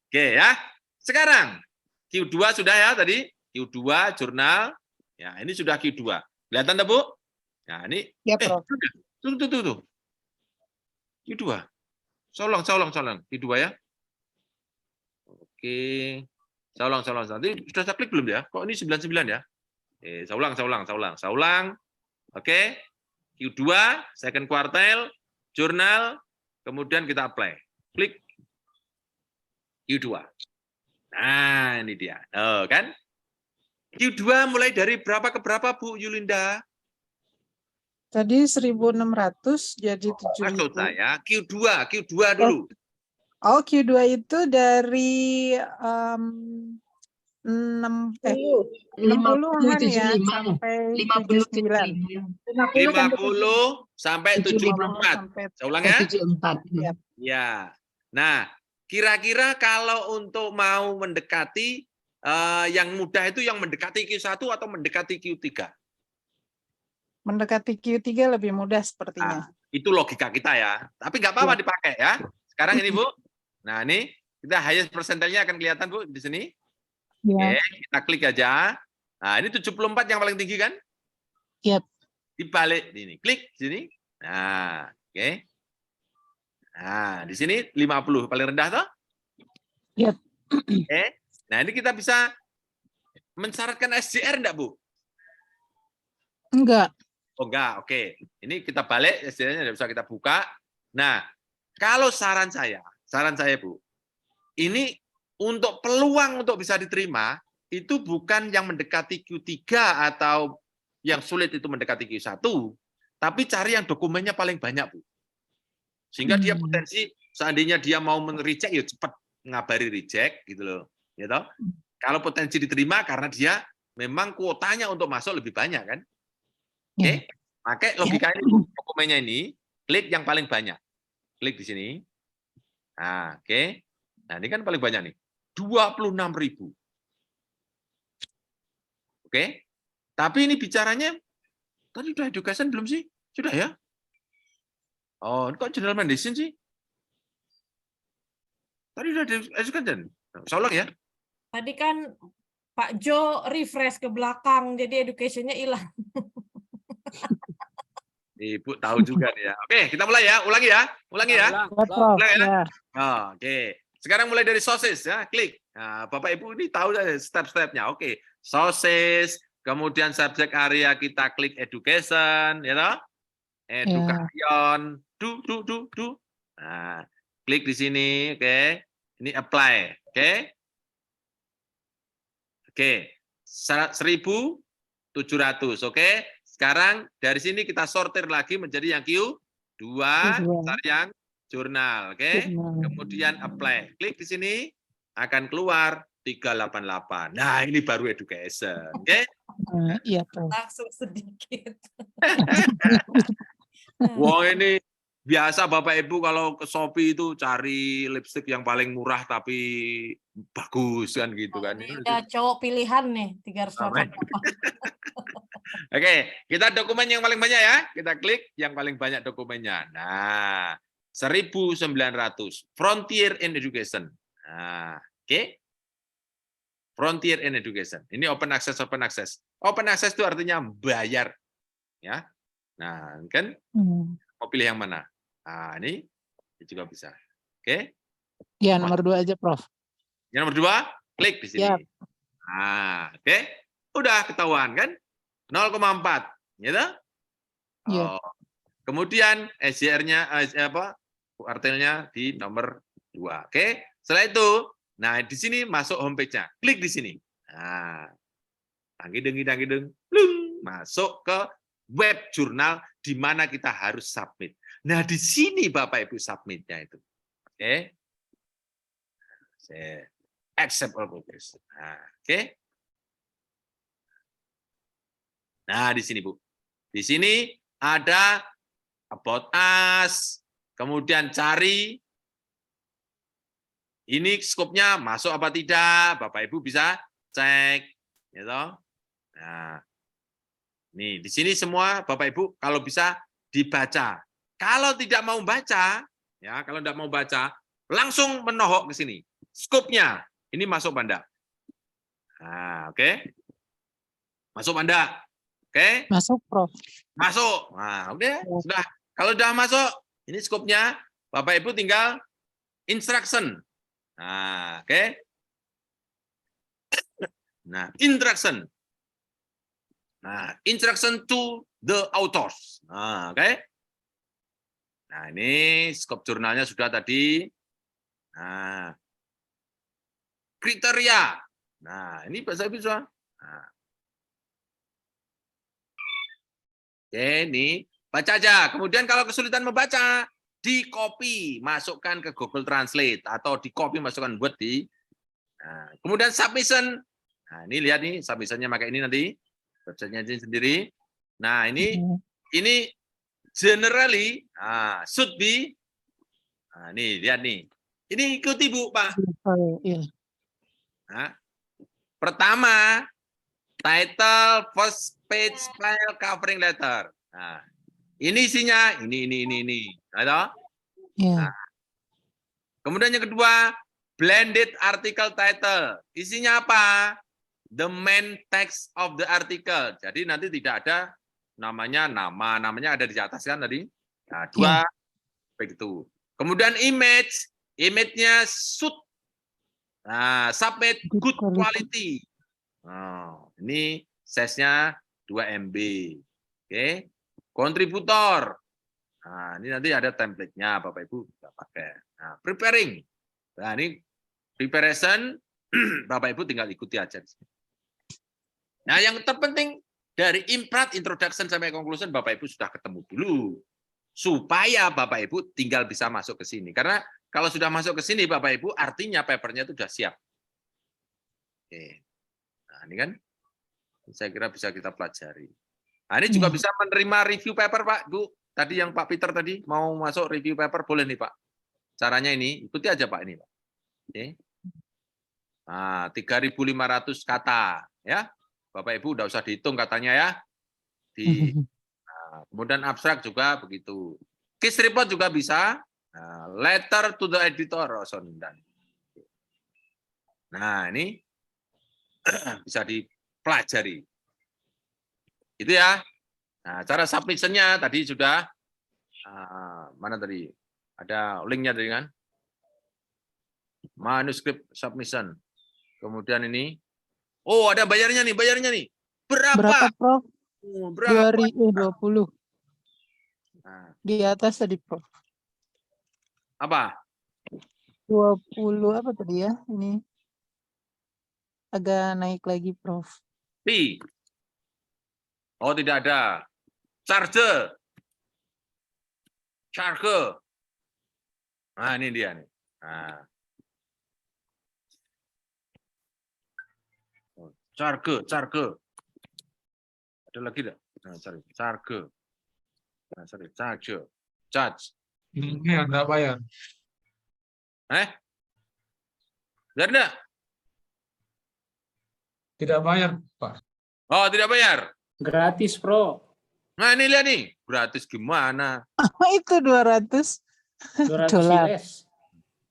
Oke ya. Sekarang Q2 sudah ya tadi. Q2 jurnal. Ya, ini sudah Q2. Kelihatan tak, Bu? Nah, ini Ya, Prof. tuh. Q2. Solong. Q2 ya. Oke. Solong. Tadi sudah saya klik belum ya? Kok ini 99 ya? Saya ulang. Oke. Q2, second quartile, jurnal, kemudian kita apply. Klik Q2. Nah, ini dia. Oh, kan? Q2 mulai dari berapa ke berapa, Bu Yulinda? Tadi 1.600 jadi Maksud 7.000. saya Q2 dulu. Oh, Q2 itu dari 60-an ya sampai 79. 50 sampai 74. Saya ulang ya. 74. Ya. Nah, kira-kira kalau untuk mau mendekati yang mudah itu yang mendekati Q1 atau mendekati Q3? Mendekati Q3 lebih mudah sepertinya. Nah, itu logika kita ya. Tapi nggak apa-apa dipakai ya. Sekarang ini Bu. Nah, ini kita highest percentage-nya akan kelihatan Bu di sini. Ya. Oke, kita klik aja. Nah, ini 74 yang paling tinggi kan? Yep. Dibalik ini, klik sini. Nah, oke. Nah, di sini 50 paling rendah toh? Yep. Oke. Nah, ini kita bisa mensyaratkan SJR enggak, Bu? Enggak. Oh, enggak. Oke. Ini kita balik, SJR-nya tidak bisa kita buka. Nah, kalau saran saya Bu, ini untuk peluang untuk bisa diterima itu bukan yang mendekati Q3 atau yang sulit itu mendekati Q1, tapi cari yang dokumennya paling banyak, Bu. Sehingga dia potensi seandainya dia mau men-reject ya cepat ngabari reject gitu loh. Ya toh? Kalau potensi diterima karena dia memang kuotanya untuk masuk lebih banyak kan? Oke. Pakai logika ini Bu. Dokumennya ini, klik yang paling banyak. Klik di sini. Nah, oke. Nah, ini kan paling banyak nih. 26.000. Oke. Tapi ini bicaranya tadi udah education belum sih? Sudah ya? Oh, kok general medicine sih? Tadi udah education. Solong ya? Tadi kan Pak Jo refresh ke belakang, jadi education-nya hilang. Ibu tahu juga nih ya. Oke, kita mulai ya. Ulangi ya. Ulangi ya. Ulangi ya. Oh, oke. Sekarang mulai dari sosis ya. Klik. Nah, Bapak Ibu ini tahu step-stepnya. Oke. Sosis, kemudian subjek area kita klik education, ya toh? Education. Do. Nah, klik di sini, oke. Ini apply, oke. Oke. 1.700, oke. Sekarang dari sini kita sortir lagi menjadi yang Q2, cari yang jurnal, oke. Kemudian apply. Klik di sini akan keluar 388. Nah, ini baru education, oke. Iya, Prof. Langsung sedikit. Wah, ini biasa Bapak Ibu kalau ke Shopee itu cari lipstik yang paling murah tapi bagus kan gitu kan. Ya, cowok pilihan nih 388. Oke, kita dokumen yang paling banyak ya. Kita klik yang paling banyak dokumennya. Nah, 1.900. Frontier in Education. Nah, oke. Frontier in Education. Ini open access. Open access itu artinya bayar. Ya. Nah, kan mau pilih yang mana? Nah, ini juga bisa. Oke. Ya, nomor 2 aja, Prof. Yang nomor 2, klik di sini. Yap. Nah, oke. Udah ketahuan kan? 0,4, gitu? Iya. Oh. Kemudian SJR-nya kuartilnya di nomor 2. Oke. Setelah itu, nah di sini masuk homepage-nya. Klik di sini. Nah, tanggi-deng, masuk ke web jurnal di mana kita harus submit. Nah, di sini Bapak Ibu submit-nya itu. Oke. accept all progress. Nah, oke. Nah, di sini Bu. Di sini ada about us, kemudian cari ini skopnya masuk apa tidak, Bapak Ibu bisa cek, gitu. Nah, nih di sini semua Bapak Ibu kalau bisa dibaca. Kalau tidak mau baca, ya kalau tidak mau baca, langsung menohok ke sini. Skopnya ini masuk Anda. Nah, oke. Masuk Anda. Oke. Masuk, Prof. Masuk. Nah, oke. Sudah. Kalau sudah masuk, ini skopnya, Bapak Ibu tinggal instruction. Nah, oke. Nah, instruction. Nah, instruction to the authors. Nah, oke. Nah, ini skop jurnalnya sudah tadi. Nah, kriteria. Nah, ini bahasa bisa. Nah. Oke, ini baca aja. Kemudian kalau kesulitan membaca, di copy, masukkan ke Google Translate atau di copy masukkan buat di. Nah, kemudian submission. Nah, ini lihat nih submissionnya pakai ini nanti. Websitenya sendiri. Nah, ini generally should be. Nah, nih lihat nih. Ini ikuti Bu, Pak. Nah, pertama title, first page, file, covering letter. Nah, ini isinya ini. Nah, kemudian yang kedua, blended article title. Isinya apa? The main text of the article. Jadi nanti tidak ada namanya ada di atas kan tadi. Nah, dua begitu. Kemudian image-nya should submit good quality. Oh, ini size-nya 2 MB. Oke. Kontributor. Nah, ini nanti ada template-nya Bapak Ibu bisa pakai. Nah, preparing. Nah, ini preparation Bapak Ibu tinggal ikuti aja. Nah, yang terpenting dari imprat, introduction sampai conclusion Bapak Ibu sudah ketemu dulu. Supaya Bapak Ibu tinggal bisa masuk ke sini. Karena kalau sudah masuk ke sini Bapak Ibu artinya papernya itu sudah siap. Oke. Nah, ini kan saya kira bisa kita pelajari. Nah, ini juga bisa menerima review paper, Pak, Bu. Tadi yang Pak Peter tadi mau masuk review paper boleh nih, Pak. Caranya ini, ikuti aja Pak ini, Pak. Oke. Nah, 3.500 kata, ya. Bapak Ibu udah usah dihitung katanya ya. Nah, kemudian abstrak juga begitu. Case report juga bisa. Nah, letter to the editor. Nah, ini bisa dipelajari. Itu ya. Nah, cara submission-nya tadi sudah mana tadi? Ada link-nya tadi kan? Manuskrip submission. Kemudian ini ada bayarnya nih. Berapa? Prof? Berapa? 2020. Nah, Di atas tadi, Prof. apa? 20 apa tadi ya? Ini agak naik lagi, Prof. Fee. Oh, tidak ada. Charge. Nah, ini dia nih. Nah. Charge. Ada lagi enggak? Nah, charge. Nah, charge. Ini Anda bayar. Benar enggak? Tidak bayar, Pak. Oh, tidak bayar. Gratis, Pro. Nah, ini lihat nih. Gratis gimana? Itu 200 200 dolar. US.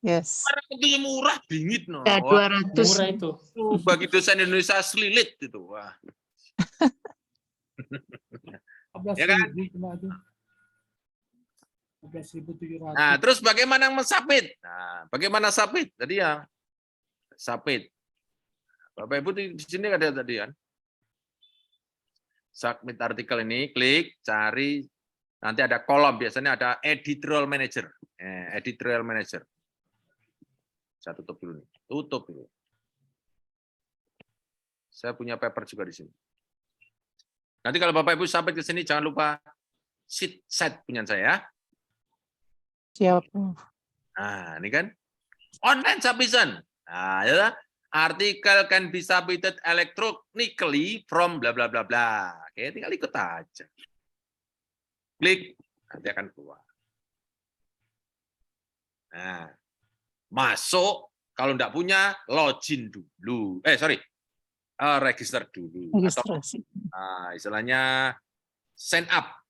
Yes. Itu yang murah bingit no. Ya, 200. Murah itu. Bagi dosen Indonesia selilit itu. Wah. Ya kan? 11.700. Nah, terus bagaimana mensubmit? Nah, bagaimana submit? Tadi ya submit. Bapak Ibu di sini ada tadi kan. Submit artikel ini, klik, cari, nanti ada kolom, biasanya ada editorial manager. Editorial manager. Saya tutup dulu nih. Tutup dulu. Saya punya paper juga di sini. Nanti kalau Bapak Ibu sampai ke sini jangan lupa sheet set punya saya ya. Siap. Nah, ini kan online submission. Nah, ya. Artikel can be submitted electronically from bla bla bla bla. Oke, tinggal ikut aja. Klik, nanti akan keluar. Nah, masuk. Kalau enggak punya, login dulu. Register dulu. Atau Registrasi. istilahnya sign up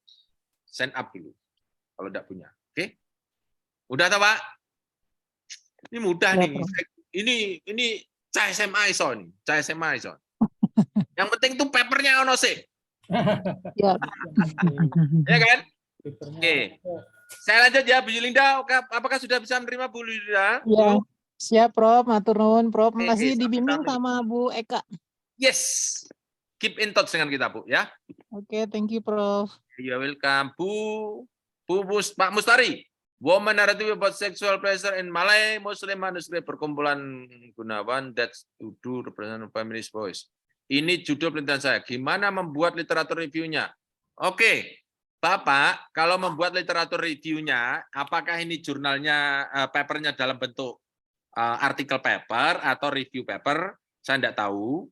dulu. Kalau enggak punya. Oke? Udah toh, Pak? Ini mudah Ya, nih. Prof. Ini cah SMA iso nih, cah SMA iso. Yang penting tuh papernya ono sih. Ya. Ya kan? Oke. Saya lanjut ya, Bu Yulinda. Apakah sudah bisa menerima Bu Yulinda? Ya. Siap, Prof. Matur nuwun, Prof. Oke, Masih sampai dibimbing kami. sama Bu Eka. Yes. Keep in touch dengan kita, Bu, ya. Oke, thank you, Prof. You are welcome. Pak Mustari. Woman narrative about sexual pleasure in Malay Muslim manuskrip perkumpulan Gunawan that's to do represent feminist voice. Ini judul penelitian saya. Gimana membuat literatur reviewnya? Oke, Bapak, kalau membuat literatur reviewnya, apakah ini jurnalnya, papernya dalam bentuk artikel paper atau review paper? Saya tidak tahu.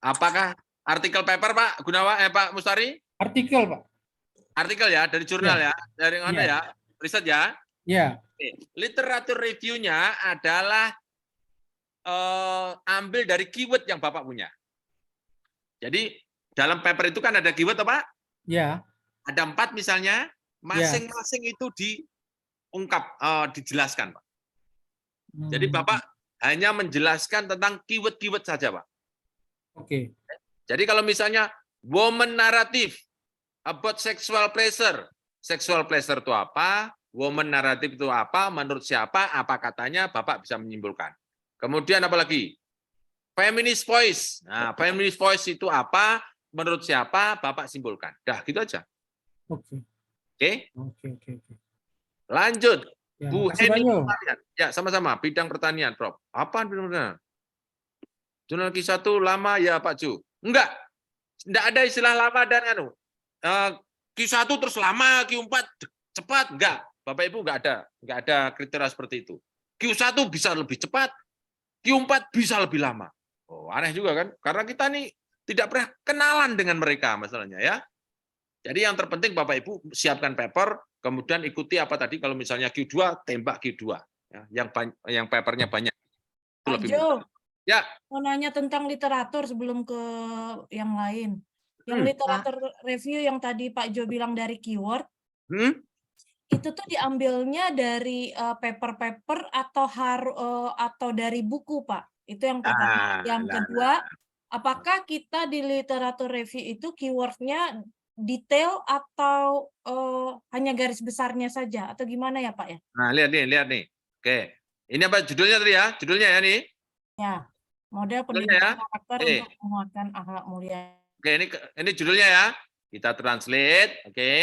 Apakah artikel paper, Pak Gunawan, Pak Mustari? Artikel, Pak. Artikel ya, dari jurnal ya, dari mana Ya. ya? Riset ya. Ya. Oke. Literatur reviewnya adalah ambil dari keyword yang Bapak punya. Jadi dalam paper itu kan ada keyword apa? Ya. Ada 4 misalnya, masing-masing itu diungkap, dijelaskan, Pak. Jadi Bapak hanya menjelaskan tentang keyword-keyword saja, Pak. Oke. Jadi kalau misalnya woman narrative about sexual pleasure. Sexual pleasure itu apa? Woman narrative itu apa? Menurut siapa? Apa katanya? Bapak bisa menyimpulkan. Kemudian apa lagi? Feminist voice. Nah, feminist voice itu apa? Menurut siapa? Bapak simpulkan. Dah, gitu aja. Oke. Oke? Oke. Lanjut. Ya, Bu makasih, Pak Heni Jo. Pertanian. Ya, sama-sama. Bidang pertanian, Prof. Apaan bidang pertanian? Jurnal Q1 lama ya, Pak Ju. Enggak ada istilah lama dan Q1 terus lama, Q4 cepat, enggak. Bapak Ibu enggak ada kriteria seperti itu. Q1 bisa lebih cepat, Q4 bisa lebih lama. Oh, aneh juga kan? Karena kita nih tidak pernah kenalan dengan mereka masalahnya ya. Jadi yang terpenting Bapak Ibu siapkan paper, kemudian ikuti apa tadi kalau misalnya Q2 tembak Q2 ya, yang papernya banyak. Itu Pak lebih Jo, mudah. Ya. mau nanya tentang literatur sebelum ke yang lain. Yang literatur review yang tadi Pak Jo bilang dari keyword, itu tuh diambilnya dari paper-paper atau dari buku, Pak? Itu yang pertama. Yang kedua, apakah kita di literatur review itu keywordnya detail atau hanya garis besarnya saja atau gimana ya, Pak ya? Nah, lihat nih. Oke. Ini apa judulnya tadi ya? Judulnya ya nih. Ya, model Judulnya pendidikan ya? karakter untuk menguatkan akhlak mulia. Oke, ini judulnya ya. Kita translate, oke.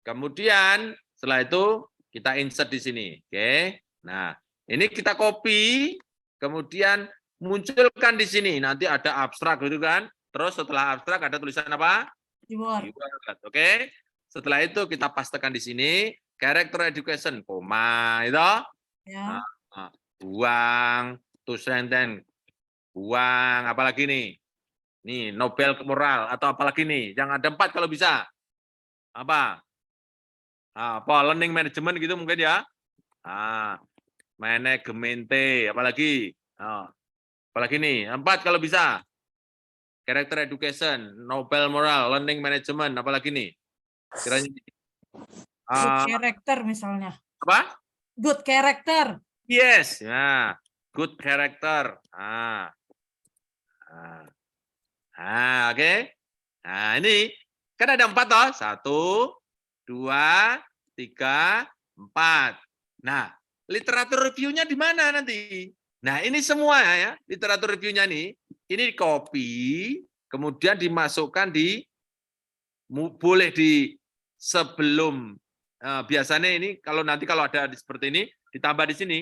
Kemudian setelah itu kita insert di sini, oke. Nah, ini kita copy, kemudian munculkan di sini. Nanti ada abstrak gitu kan. Terus setelah abstrak ada tulisan apa? Keyword. Oke. Setelah itu kita pastekan di sini character education, koma itu. Ya. Buang, to strengthen. Buang, apalagi nih? Nih, Nobel moral atau apalagi nih? Yang ada 4 kalau bisa. Apa? Learning management gitu mungkin ya. Managemente, apalagi? Apalagi nih? 4 kalau bisa. Character education, Nobel moral, learning management, apalagi nih? Kiranya Good character misalnya. apa? Good character. Yes, ya. Good character. Oke. Nah, ini kan ada 4 toh. 1, 2, 3, 4. Nah, literatur reviewnya di mana nanti? Nah, ini semua ya, literatur reviewnya nih. Ini copy, kemudian dimasukkan boleh di sebelum biasanya ini nanti kalau ada seperti ini ditambah di sini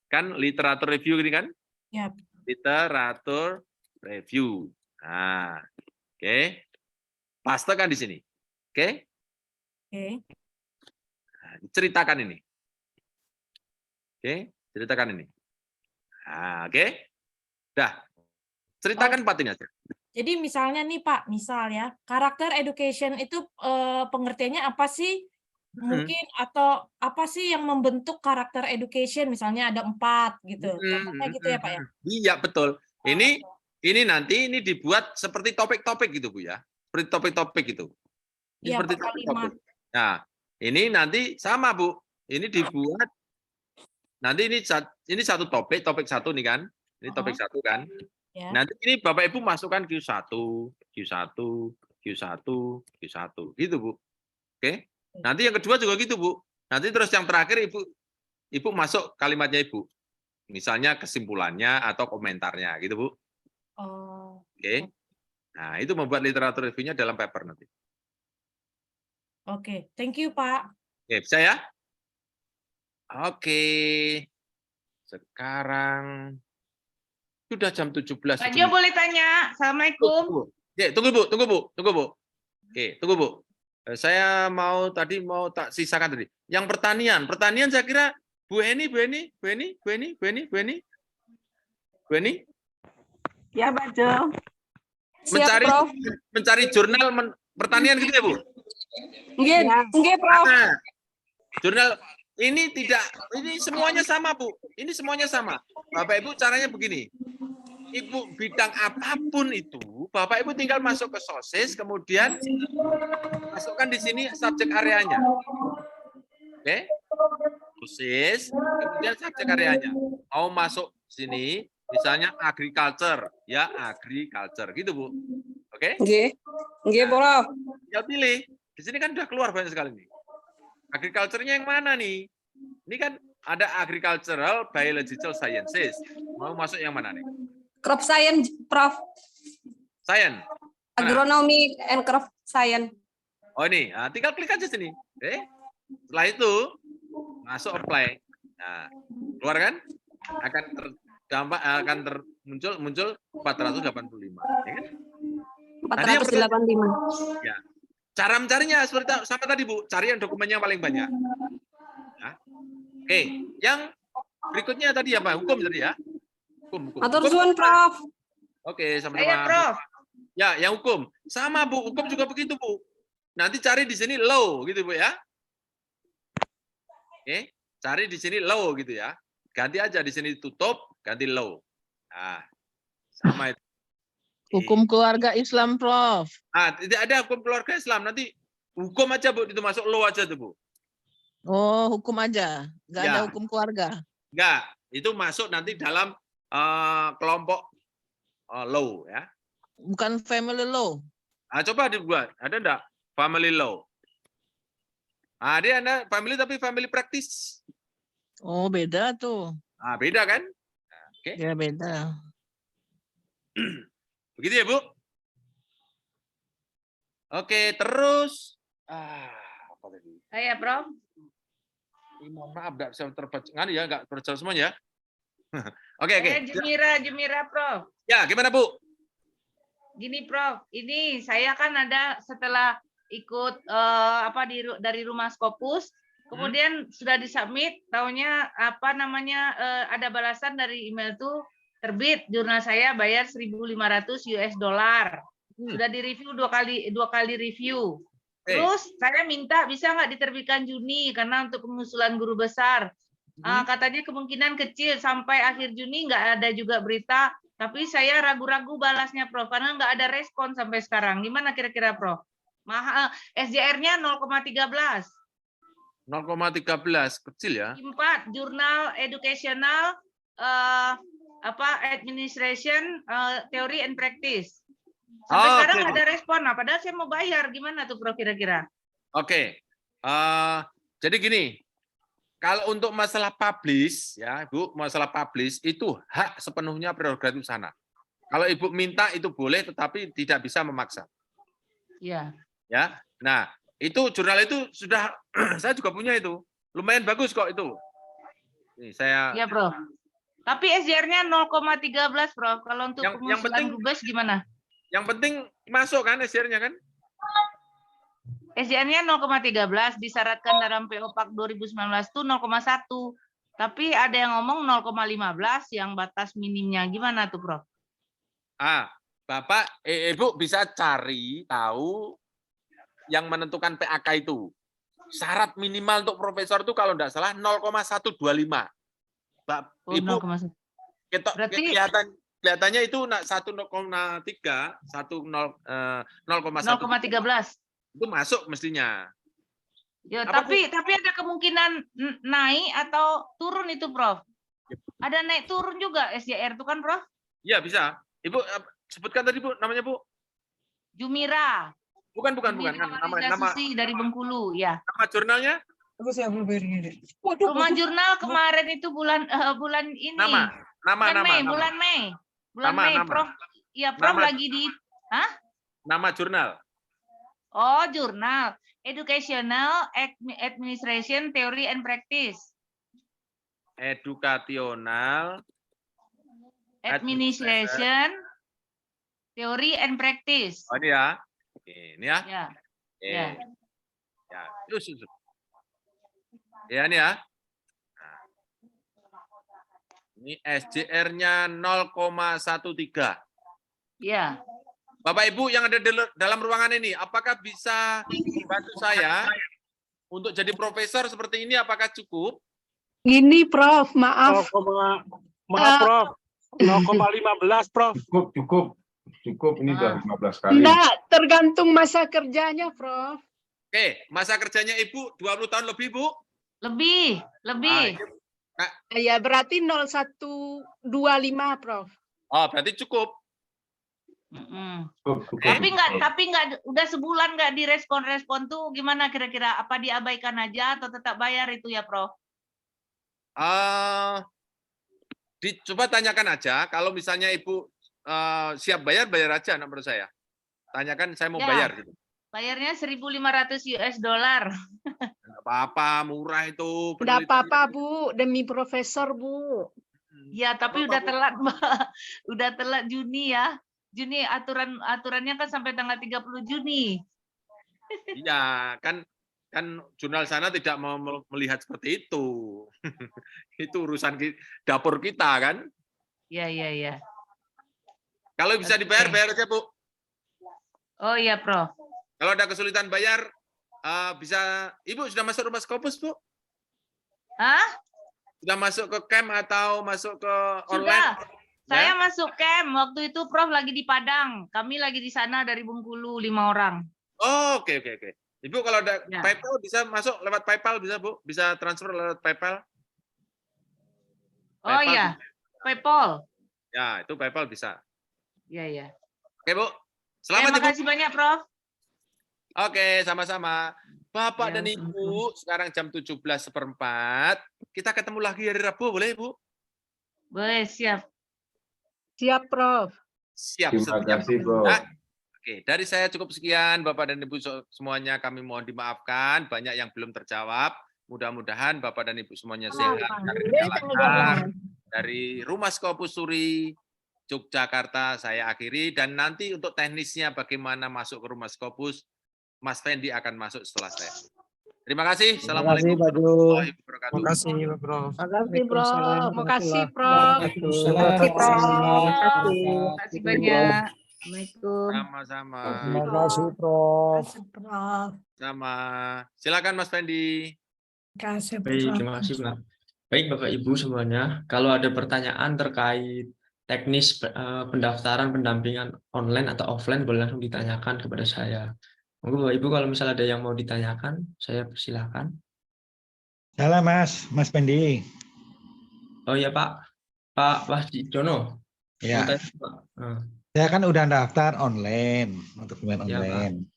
kan literatur review ini kan? Ya. Literatur review. Nah, oke. Pastekan di sini. Oke? Oke. Nah, ceritakan ini. Oke, ceritakan ini. Nah, oke. Dah. Ceritakan Pak ini aja. Jadi misalnya nih Pak, misal ya, karakter education itu pengertiannya apa sih? Mungkin atau apa sih yang membentuk karakter education? Misalnya ada 4 gitu. Contohnya gitu ya Pak ya? Iya, betul. Ini nanti ini dibuat seperti topik-topik gitu Bu ya. Seperti topik-topik gitu. Ini Iya, seperti per topik-topik. kalimat. Nah, ini nanti sama Bu. Ini dibuat nanti ini satu topik satu nih kan. Ini topik satu kan. Ya. Nanti ini Bapak Ibu masukkan Q1, Q1, Q1, Q1 gitu Bu. Oke. Nanti yang kedua juga gitu Bu. Nanti terus yang terakhir Ibu masuk kalimatnya Ibu. Misalnya kesimpulannya atau komentarnya gitu Bu. Oh. Oke. Nah, itu membuat literatur reviewnya dalam paper nanti. Oke, thank you Pak. Oke, bisa ya? Oke. Sekarang sudah jam 17. Pak Jo boleh tanya? Assalamualaikum. Oke, tunggu Bu. Oke, tunggu Bu. Saya tadi mau tak sisakan tadi. Yang pertanian saya kira Bu Eni. Ya, Pak Jo. Mencari jurnal pertanian gitu ya Bu? Nggih, Prof. Nah, jurnal ini semuanya sama Bu. Ini semuanya sama. Bapak Ibu caranya begini. Ibu bidang apapun itu, Bapak Ibu tinggal masuk ke sosis, kemudian masukkan di sini subjek areanya. Oke? Sosis, kemudian subjek areanya. Mau masuk sini, misalnya agriculture, ya agriculture, gitu Bu. Oke? Nggih, Prof. Ya pilih. Di sini kan udah keluar banyak sekali nih. Agriculture-nya yang mana nih? Ini kan ada agricultural biological sciences. Mau masuk yang mana nih? Crop science, Prof. Science. Agronomy and crop science. Oh ini, nah, tinggal klik aja sini. Setelah itu masuk apply. Nah, keluar kan? Akan muncul 485. Ya kan? 485. Ya. Cara mencarinya seperti sama tadi Bu, cari yang dokumennya paling banyak. Ya. Oke, yang berikutnya tadi apa? Hukum tadi ya. Hukum. Atur suwun, Prof. Oke, sama-sama. Saya Prof. Ya, yang hukum. Sama Bu, hukum juga begitu Bu. Nanti cari di sini law gitu Bu ya. Oke, cari di sini law gitu ya. Ganti aja di sini tutup, ganti law. Nah, sama itu. Hukum keluarga Islam, Prof. Tidak ada hukum keluarga Islam. Nanti hukum aja Bu, itu masuk law aja tuh Bu. Oh, hukum aja. Nggak Ya. ada hukum keluarga. Enggak, itu masuk nanti dalam kelompok law ya. Bukan family law. Coba dibuat, ada enggak family law? Dia ada family tapi family practice. Oh, beda tuh. Beda kan? Oke. Ya, beda. Begitu ya, Bu? Oke, terus apa tadi? Saya Prof. Mohon maaf, enggak bisa terbaca. Enggak terbaca semuanya. Oke. Saya Jumira Prof. Ya, gimana Bu? Gini Prof, ini saya kan ada setelah ikut dari Rumah Scopus, kemudian sudah disubmit, taunya ada balasan dari email tuh terbit jurnal saya bayar 1.500 US dollar. Sudah direview dua kali review. Terus saya minta bisa nggak diterbitkan Juni karena untuk pengusulan guru besar. Katanya kemungkinan kecil sampai akhir Juni nggak ada juga berita. Tapi saya ragu-ragu balasnya Prof karena nggak ada respon sampai sekarang. Gimana kira-kira Prof? SJR-nya 0,13. 0,13 kecil ya. 4 jurnal educational administration theory and practice. Sampai sekarang nggak ada respon. Nah, padahal saya mau bayar. Gimana tuh Prof kira-kira? Oke. Jadi gini, kalau untuk masalah publish ya, Bu, masalah publish itu hak sepenuhnya prerogatif sana. Kalau Ibu minta itu boleh tetapi tidak bisa memaksa. Iya. Ya. Nah, itu jurnal itu sudah saya juga punya itu. Lumayan bagus kok itu. Nih, saya Iya, Prof. Tapi SJR-nya 0,13, Prof. Kalau untuk yang penting Gubes gimana? Yang penting masuk kan SJR-nya kan? SJR-nya 0,13 disyaratkan dalam PO Pak 2019 itu 0,1. Tapi ada yang ngomong 0,15 yang batas minimnya. Gimana tuh, Prof? Bapak, Ibu bisa cari tahu yang menentukan PAK itu. Syarat minimal untuk profesor itu kalau tidak salah 0,125. Ibu, kelihatannya itu 1,3, 0,13. Itu masuk mestinya. Ya, tapi ada kemungkinan naik atau turun itu, Prof. Ada naik turun juga SJR itu kan, Prof? Iya, bisa. Ibu sebutkan tadi, Bu, namanya, Bu. Jumira. Bukan. Nama Susi dari Bengkulu, ya. Nama jurnalnya? Rumah jurnal kemarin itu bulan ini. Bulan Mei. Prof. Ya, Prof lagi di Nama jurnal. Oh, jurnal. Educational Administration Theory and Practice. Educational Administration Theory and Practice. Oh, ini ya. Ini ya. Ya. Ya. Ya, ini ya. Nah. Ini SJR-nya 0,13. Ya. Bapak Ibu yang ada dalam ruangan ini, apakah bisa membantu saya untuk jadi profesor seperti ini? Apakah cukup? Ini Prof, maaf. Maaf, Prof. 0,15, Prof. Cukup. Ini udah 15 kali. Enggak, tergantung masa kerjanya, Prof. Oke, masa kerjanya Ibu 20 tahun lebih, Bu? Lebih. Ya, berarti 0125, Prof. Oh, berarti cukup. Tapi nggak udah sebulan nggak direspon tuh gimana kira-kira, apa diabaikan aja atau tetap bayar itu ya, Prof? Coba tanyakan aja kalau misalnya Ibu siap bayar aja menurut saya. Tanyakan saya mau bayar gitu. Bayarnya 1.500 US dollar. Enggak apa-apa, murah itu. Enggak apa-apa, Bu, demi profesor, Bu. Ya, tapi udah telat, Mbak. Udah telat Juni ya. Juni aturannya kan sampai tanggal 30 Juni. Iya, kan jurnal sana tidak mau melihat seperti itu. Itu urusan dapur kita kan. Iya. Kalau bisa dibayar, bayar aja, Bu. Oh iya, Prof. Kalau ada kesulitan bayar, bisa. Ibu sudah masuk rumah Scopus, Bu? Sudah masuk ke camp atau masuk ke online? Sudah. Saya masuk camp. Waktu itu Prof lagi di Padang. Kami lagi di sana dari Bengkulu 5 orang. Oh, oke. Ibu kalau ada PayPal bisa masuk lewat PayPal, bisa, Bu? Bisa transfer lewat PayPal? Oh iya, PayPal. Ya, itu PayPal bisa. Iya. Oke, Bu. Selamat, Terima kasih banyak, Prof. Oke, sama-sama. Bapak dan Ibu, sekarang jam 17:04. Kita ketemu lagi hari Rabu, boleh, Bu? Boleh, siap. Siap, Prof. Siap. Terima kasih, Prof. Oke, dari saya cukup sekian, Bapak dan Ibu semuanya, kami mohon dimaafkan, banyak yang belum terjawab. Mudah-mudahan Bapak dan Ibu semuanya sehat. Dari Rumah Scopus Suri, Yogyakarta, saya akhiri. Dan nanti untuk teknisnya bagaimana masuk ke Rumah Scopus, Mas Fendi akan masuk setelah saya. Terima kasih. Assalamualaikum warahmatullahi wabarakatuh. Terima kasih, Prof. Makasih, Prof. Makasih, Prof. Terima kasih banyak. Assalamualaikum. Sama-sama. Terima kasih, Prof. Sama. Silakan Mas Fendi. Baik, terima kasih, Pak. Baik, Bapak Ibu semuanya. Kalau ada pertanyaan terkait teknis pendaftaran pendampingan online atau offline, boleh langsung ditanyakan kepada saya. Monggo Bapak Ibu, kalau misalnya ada yang mau ditanyakan, saya persilahkan. Salam, Mas Pendi. Oh iya, Pak Jono. Ya. Saya kan udah daftar online untuk pemain online.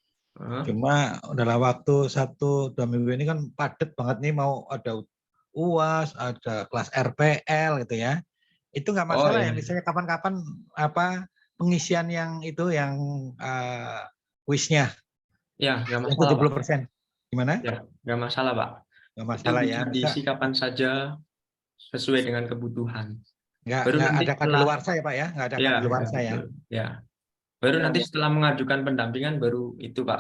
Cuma dalam waktu 1-2 minggu ini kan padat banget nih, mau ada UAS, ada kelas RPL gitu ya. Itu nggak masalah ya, misalnya kapan-kapan pengisian yang itu yang kuisnya. Ya, nggak masalah. 70%. Gimana? Ya, nggak masalah, Pak. Nggak masalah ya. Diisi kapan saja sesuai dengan kebutuhan. Nggak ada kadaluarsa ya, Pak ya? Nggak ada kadaluarsa ya? Ya. Baru nanti setelah mengajukan pendampingan baru itu, Pak.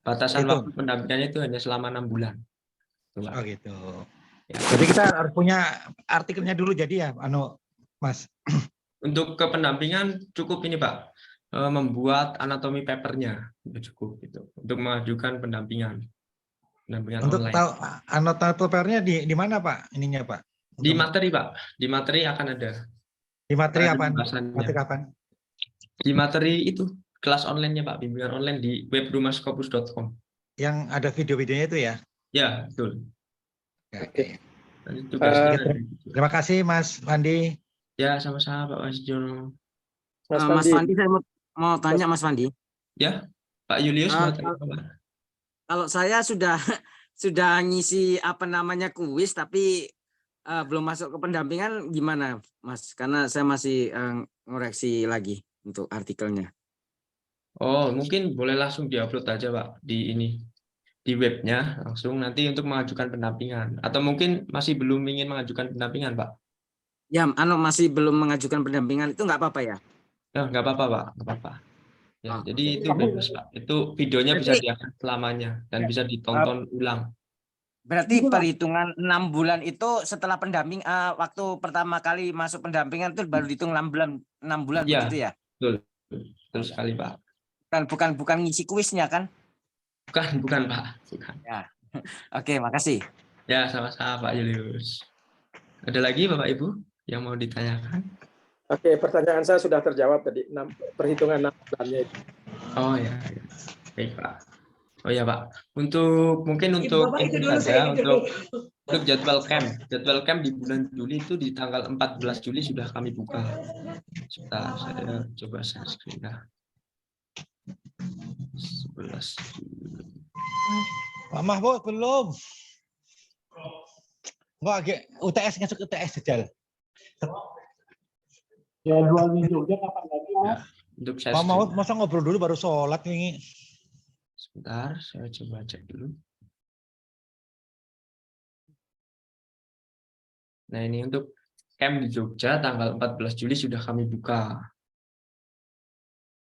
Batasan waktu pendampingannya itu hanya selama 6 bulan. Oh gitu. Ya. Jadi kita harus punya artikelnya dulu jadi ya, Mas. Untuk kependampingan cukup ini Pak, membuat anatomi papernya itu cukup gitu untuk mengajukan pendampingan Untuk online. tahu annotated papernya di mana Pak? Ininya Pak? Di materi Pak, di materi akan ada. Di materi Ada apa? pembahasannya. Materi kapan? Di materi itu kelas online-nya Pak, bimbingan online di web rumahskopus.com. Yang ada video-videonya itu ya? Ya, betul. Oke. Terima kasih Mas Fandi. Ya, sama-sama Pak Mas Jono. Mas Fandi, saya mau tanya Mas Fandi. Ya, Pak Julius mau tanya apa? Kalau saya sudah ngisi apa namanya kuis tapi belum masuk ke pendampingan gimana Mas? Karena saya masih ngoreksi lagi untuk artikelnya. Oh, mungkin boleh langsung diupload aja Pak di ini, di webnya langsung nanti untuk mengajukan pendampingan. Atau mungkin masih belum ingin mengajukan pendampingan Pak? Ya, masih belum mengajukan pendampingan itu nggak apa-apa ya? Ya, nggak apa-apa Pak, nggak apa-apa. Ya, jadi itu bebas Pak. Itu videonya bisa diakses selamanya dan bisa ditonton ulang. Berarti perhitungan 6 bulan itu setelah pendamping waktu pertama kali masuk pendampingan itu baru dihitung 6 bulan Ya, begitu ya? Betul sekali Pak. Bukan ngisi kuisnya kan? Bukan Pak. Bukan. Ya. Oke, makasih. Ya, sama-sama Pak Julius. Ada lagi Bapak Ibu yang mau ditanyakan? Oke, pertanyaan saya sudah terjawab tadi, perhitungan 6 bulannya itu. Oh ya, baik Pak. Oh ya Pak, mungkin untuk itu saja untuk jadwal camp di bulan Juli itu di tanggal 14 Juli sudah kami buka. Sebentar, saya coba share screen. 11 Juli. Pak Mahfud belum. Enggak, UTS masuk UTS jajal. Jadwal di Jogja kapan lagi Mas? Untuk saya Pak Mahfud masa ngobrol dulu baru sholat ini. Sebentar, saya coba cek dulu. Nah, ini untuk camp di Jogja tanggal 14 Juli sudah kami buka.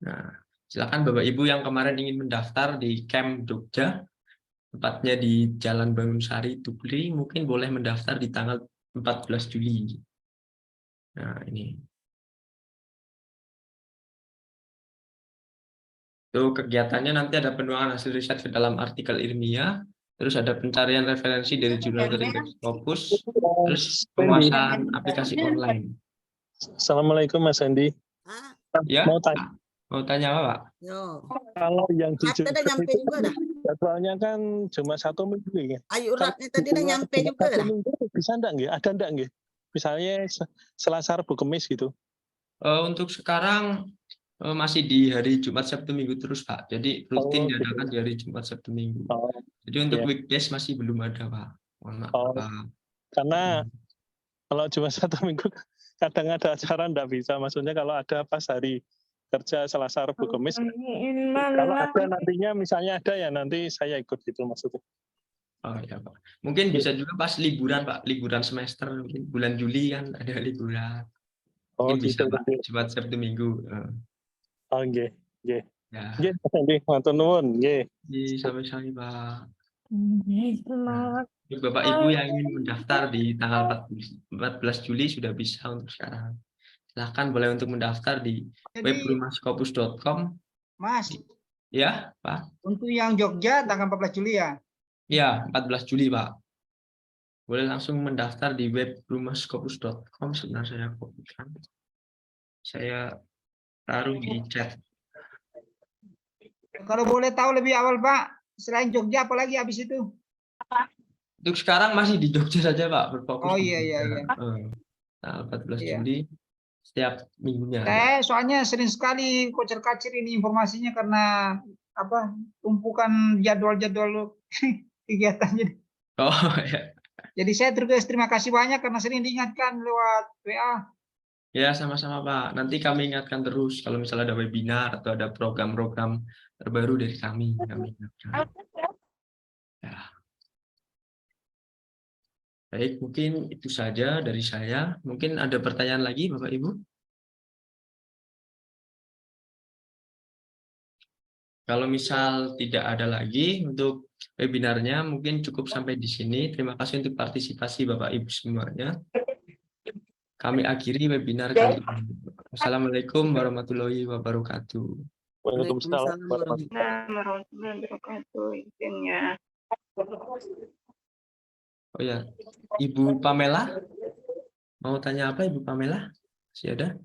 Nah, silakan Bapak Ibu yang kemarin ingin mendaftar di camp Jogja, tepatnya di Jalan Bangunsari, Tugri, mungkin boleh mendaftar di tanggal 14 Juli. Nah, ini. Itu kegiatannya nanti ada penuangan hasil riset ke dalam artikel ilmiah, terus ada pencarian referensi dari jurnal terindex Scopus, terus penguasaan aplikasi online. Assalamualaikum Mas Andi. Ya, mau tanya apa Pak? Kalau yang di Jogja itu jadwalnya kan cuma 1 minggu ya. Ayo uratnya tadi udah nyampe juga dah. Bisa enggak nggih? Ada enggak nggih? Misalnya Selasa, Rabu, Kamis gitu. Untuk sekarang masih di hari Jumat, Sabtu, Minggu terus Pak. Jadi rutin diadakan di hari Jumat, Sabtu, Minggu. Jadi untuk weekdays masih belum ada Pak. Mohon maaf Pak. Karena kalau cuma 1 minggu kadang ada acara enggak bisa. Maksudnya kalau ada pas hari kerja Selasa, Rabu, Kamis. Kalau ada nantinya misalnya ada ya nanti saya ikut gitu maksudnya. Oh ya Pak. Mungkin bisa juga pas liburan Pak, liburan semester mungkin bulan Juli kan ada liburan. Mungkin bisa Pak, Jumat, Sabtu, Minggu. Oh nggih, nggih. Ya. Nggih, nggih, matur nuwun, nggih. Sampai-sampai Pak. Nah, Bapak Ibu yang ingin mendaftar di tanggal 14 Juli sudah bisa untuk sekarang. Silakan boleh untuk mendaftar di web rumahskopus.com. Mas. Ya, Pak. Untuk yang Jogja tanggal 14 Juli ya? Ya, 14 Juli, Pak. Boleh langsung mendaftar di web rumahskopus.com. Sebenarnya saya kopikan. Saya taruh di chat. Kalau boleh tahu lebih awal Pak, selain Jogja apalagi habis itu? Untuk sekarang masih di Jogja saja Pak, berfokus. Oh iya iya. Tanggal 14 Juli setiap minggunya. Soalnya sering sekali kocar-kacir ini informasinya karena apa tumpukan jadwal-jadwal kegiatannya. Oh ya. Jadi saya terima kasih banyak karena sering diingatkan lewat WA. Ya, sama-sama Pak. Nanti kami ingatkan terus kalau misalnya ada webinar atau ada program-program terbaru dari kami ingatkan. Ya. Baik, mungkin itu saja dari saya. Mungkin ada pertanyaan lagi Bapak Ibu? Kalau misal tidak ada lagi untuk webinarnya, mungkin cukup sampai di sini. Terima kasih untuk partisipasi Bapak Ibu semuanya. Kami akhiri webinar kali ini. Assalamualaikum warahmatullahi wabarakatuh. Waalaikumsalam warahmatullahi wabarakatuh. Izinnya. Oh ya, Ibu Pamela, mau tanya apa Ibu Pamela? Masih ada?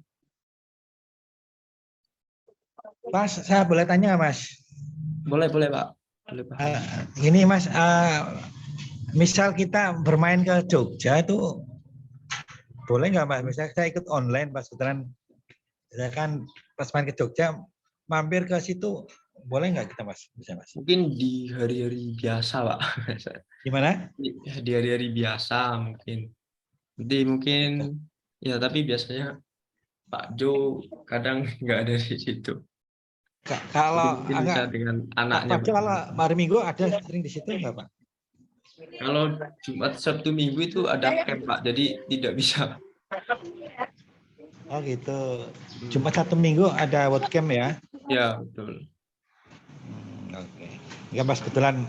Mas, saya boleh tanya Mas? Boleh Pak. Boleh, Pak. Gini Mas, misal kita bermain ke Jogja itu boleh nggak Mas? Misalnya saya ikut online pas kebetulan, saya kan pas main ke Jogja mampir ke situ, boleh nggak kita Mas? Bisa Mas? Mungkin di hari-hari biasa Pak. Gimana? Di hari-hari biasa mungkin. Jadi mungkin ya, tapi biasanya Pak Jo kadang nggak ada di situ. Kalau mungkin bisa dengan anaknya. Pak Jo kalau hari Minggu ada sering di situ nggak Pak? Kalau Jumat Sabtu Minggu itu ada camp Pak, jadi tidak bisa. Oh gitu. Jumat Sabtu Minggu ada webcam ya? Ya betul. Oke. Ya Mas, kebetulan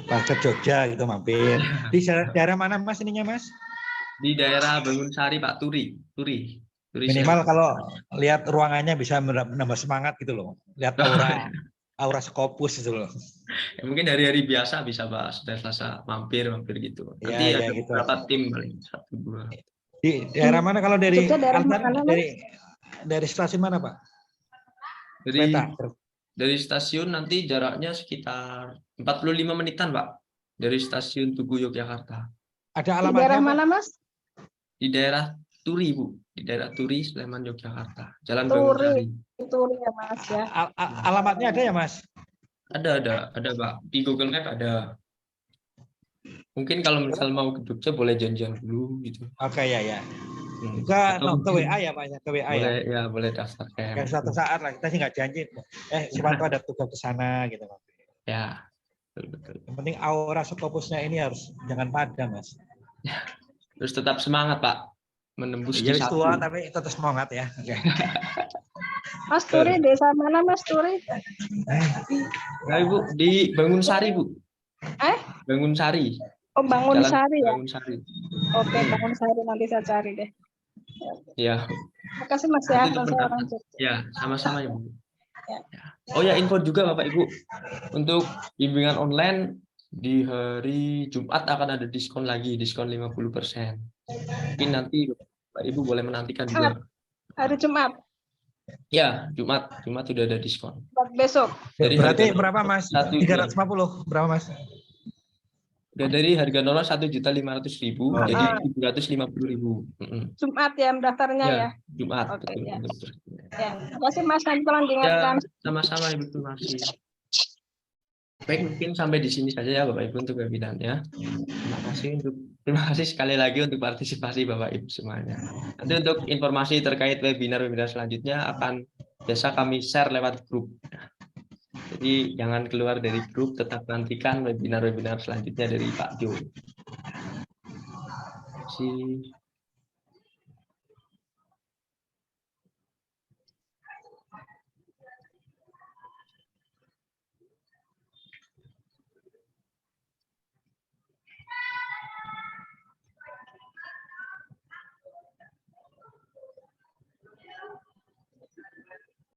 pas ke Jogja gitu mampir. Di daerah mana Mas ininya Mas? Di daerah Bangun Sari Pak, Turi. Minimal kalau lihat ruangannya bisa menambah semangat gitu loh. Lihat aura Skopus itu loh. Ya, mungkin hari-hari biasa bisa Pak, sudah Selasa mampir gitu. Nanti ya, ada gitu. beberapa tim paling 1-2. Di daerah mana kalau dari daerah mana, dari stasiun mana Pak? Dari stasiun nanti jaraknya sekitar 45 menitan Pak. Dari stasiun Tugu Yogyakarta. Ada alamatnya? Di daerah mana Mas? Di daerah Turi Bu, di daerah Turi, Sleman, Yogyakarta. Jalan Turi Bangun ya Mas ya. Alamatnya ada ya Mas? Ada Pak. Di Google Map ada. Mungkin kalau misal mau ke Jogja boleh janjian dulu gitu. Oke ya. Ke WA ya Pak ya, ke WA boleh, ya. Boleh daftar kayak. Kayak suatu saat lah, kita sih nggak janji. Siapa tahu ada tugas ke sana gitu. Ya, betul. Yang penting aura Skopusnya ini harus jangan padam Mas. Terus tetap semangat Pak. Menembus Iya Q1. tua tapi tetap semangat ya. Okay. Mas Turi, desa mana Mas Turi? Nah, Ibu, di Bangun Sari Bu. Bangun Sari. Oh, Bangun Jalan Sari ya? Bangun Sari. Oke, Bangun Sari nanti saya cari deh. Ya. Makasih Mas ya, saya lanjut. Ya, sama-sama ya Bu. Ya. Oh ya, info juga Bapak Ibu. Untuk bimbingan online di hari Jumat akan ada diskon lagi, diskon 50%. Mungkin nanti Bapak Ibu boleh menantikan juga. Hari Jumat? Ya, Jumat sudah ada diskon. Besok? Berarti berapa Mas? 350 berapa Mas? Udah dari harga normal 1.500.000 jadi 750.000. Jumat ya mendaftarnya ya? Jumat. Oke, betul. Ya. Terima kasih Mas, nanti tolong diingatkan. Ya, sama-sama Ibu, terima kasih. Baik, mungkin sampai di sini saja ya Bapak Ibu untuk webinarnya. Terima kasih sekali lagi untuk partisipasi Bapak Ibu semuanya. Nanti untuk informasi terkait webinar-webinar selanjutnya akan biasa kami share lewat grup. Jadi jangan keluar dari grup, tetap nantikan webinar-webinar selanjutnya dari Pak Jo. Terima kasih.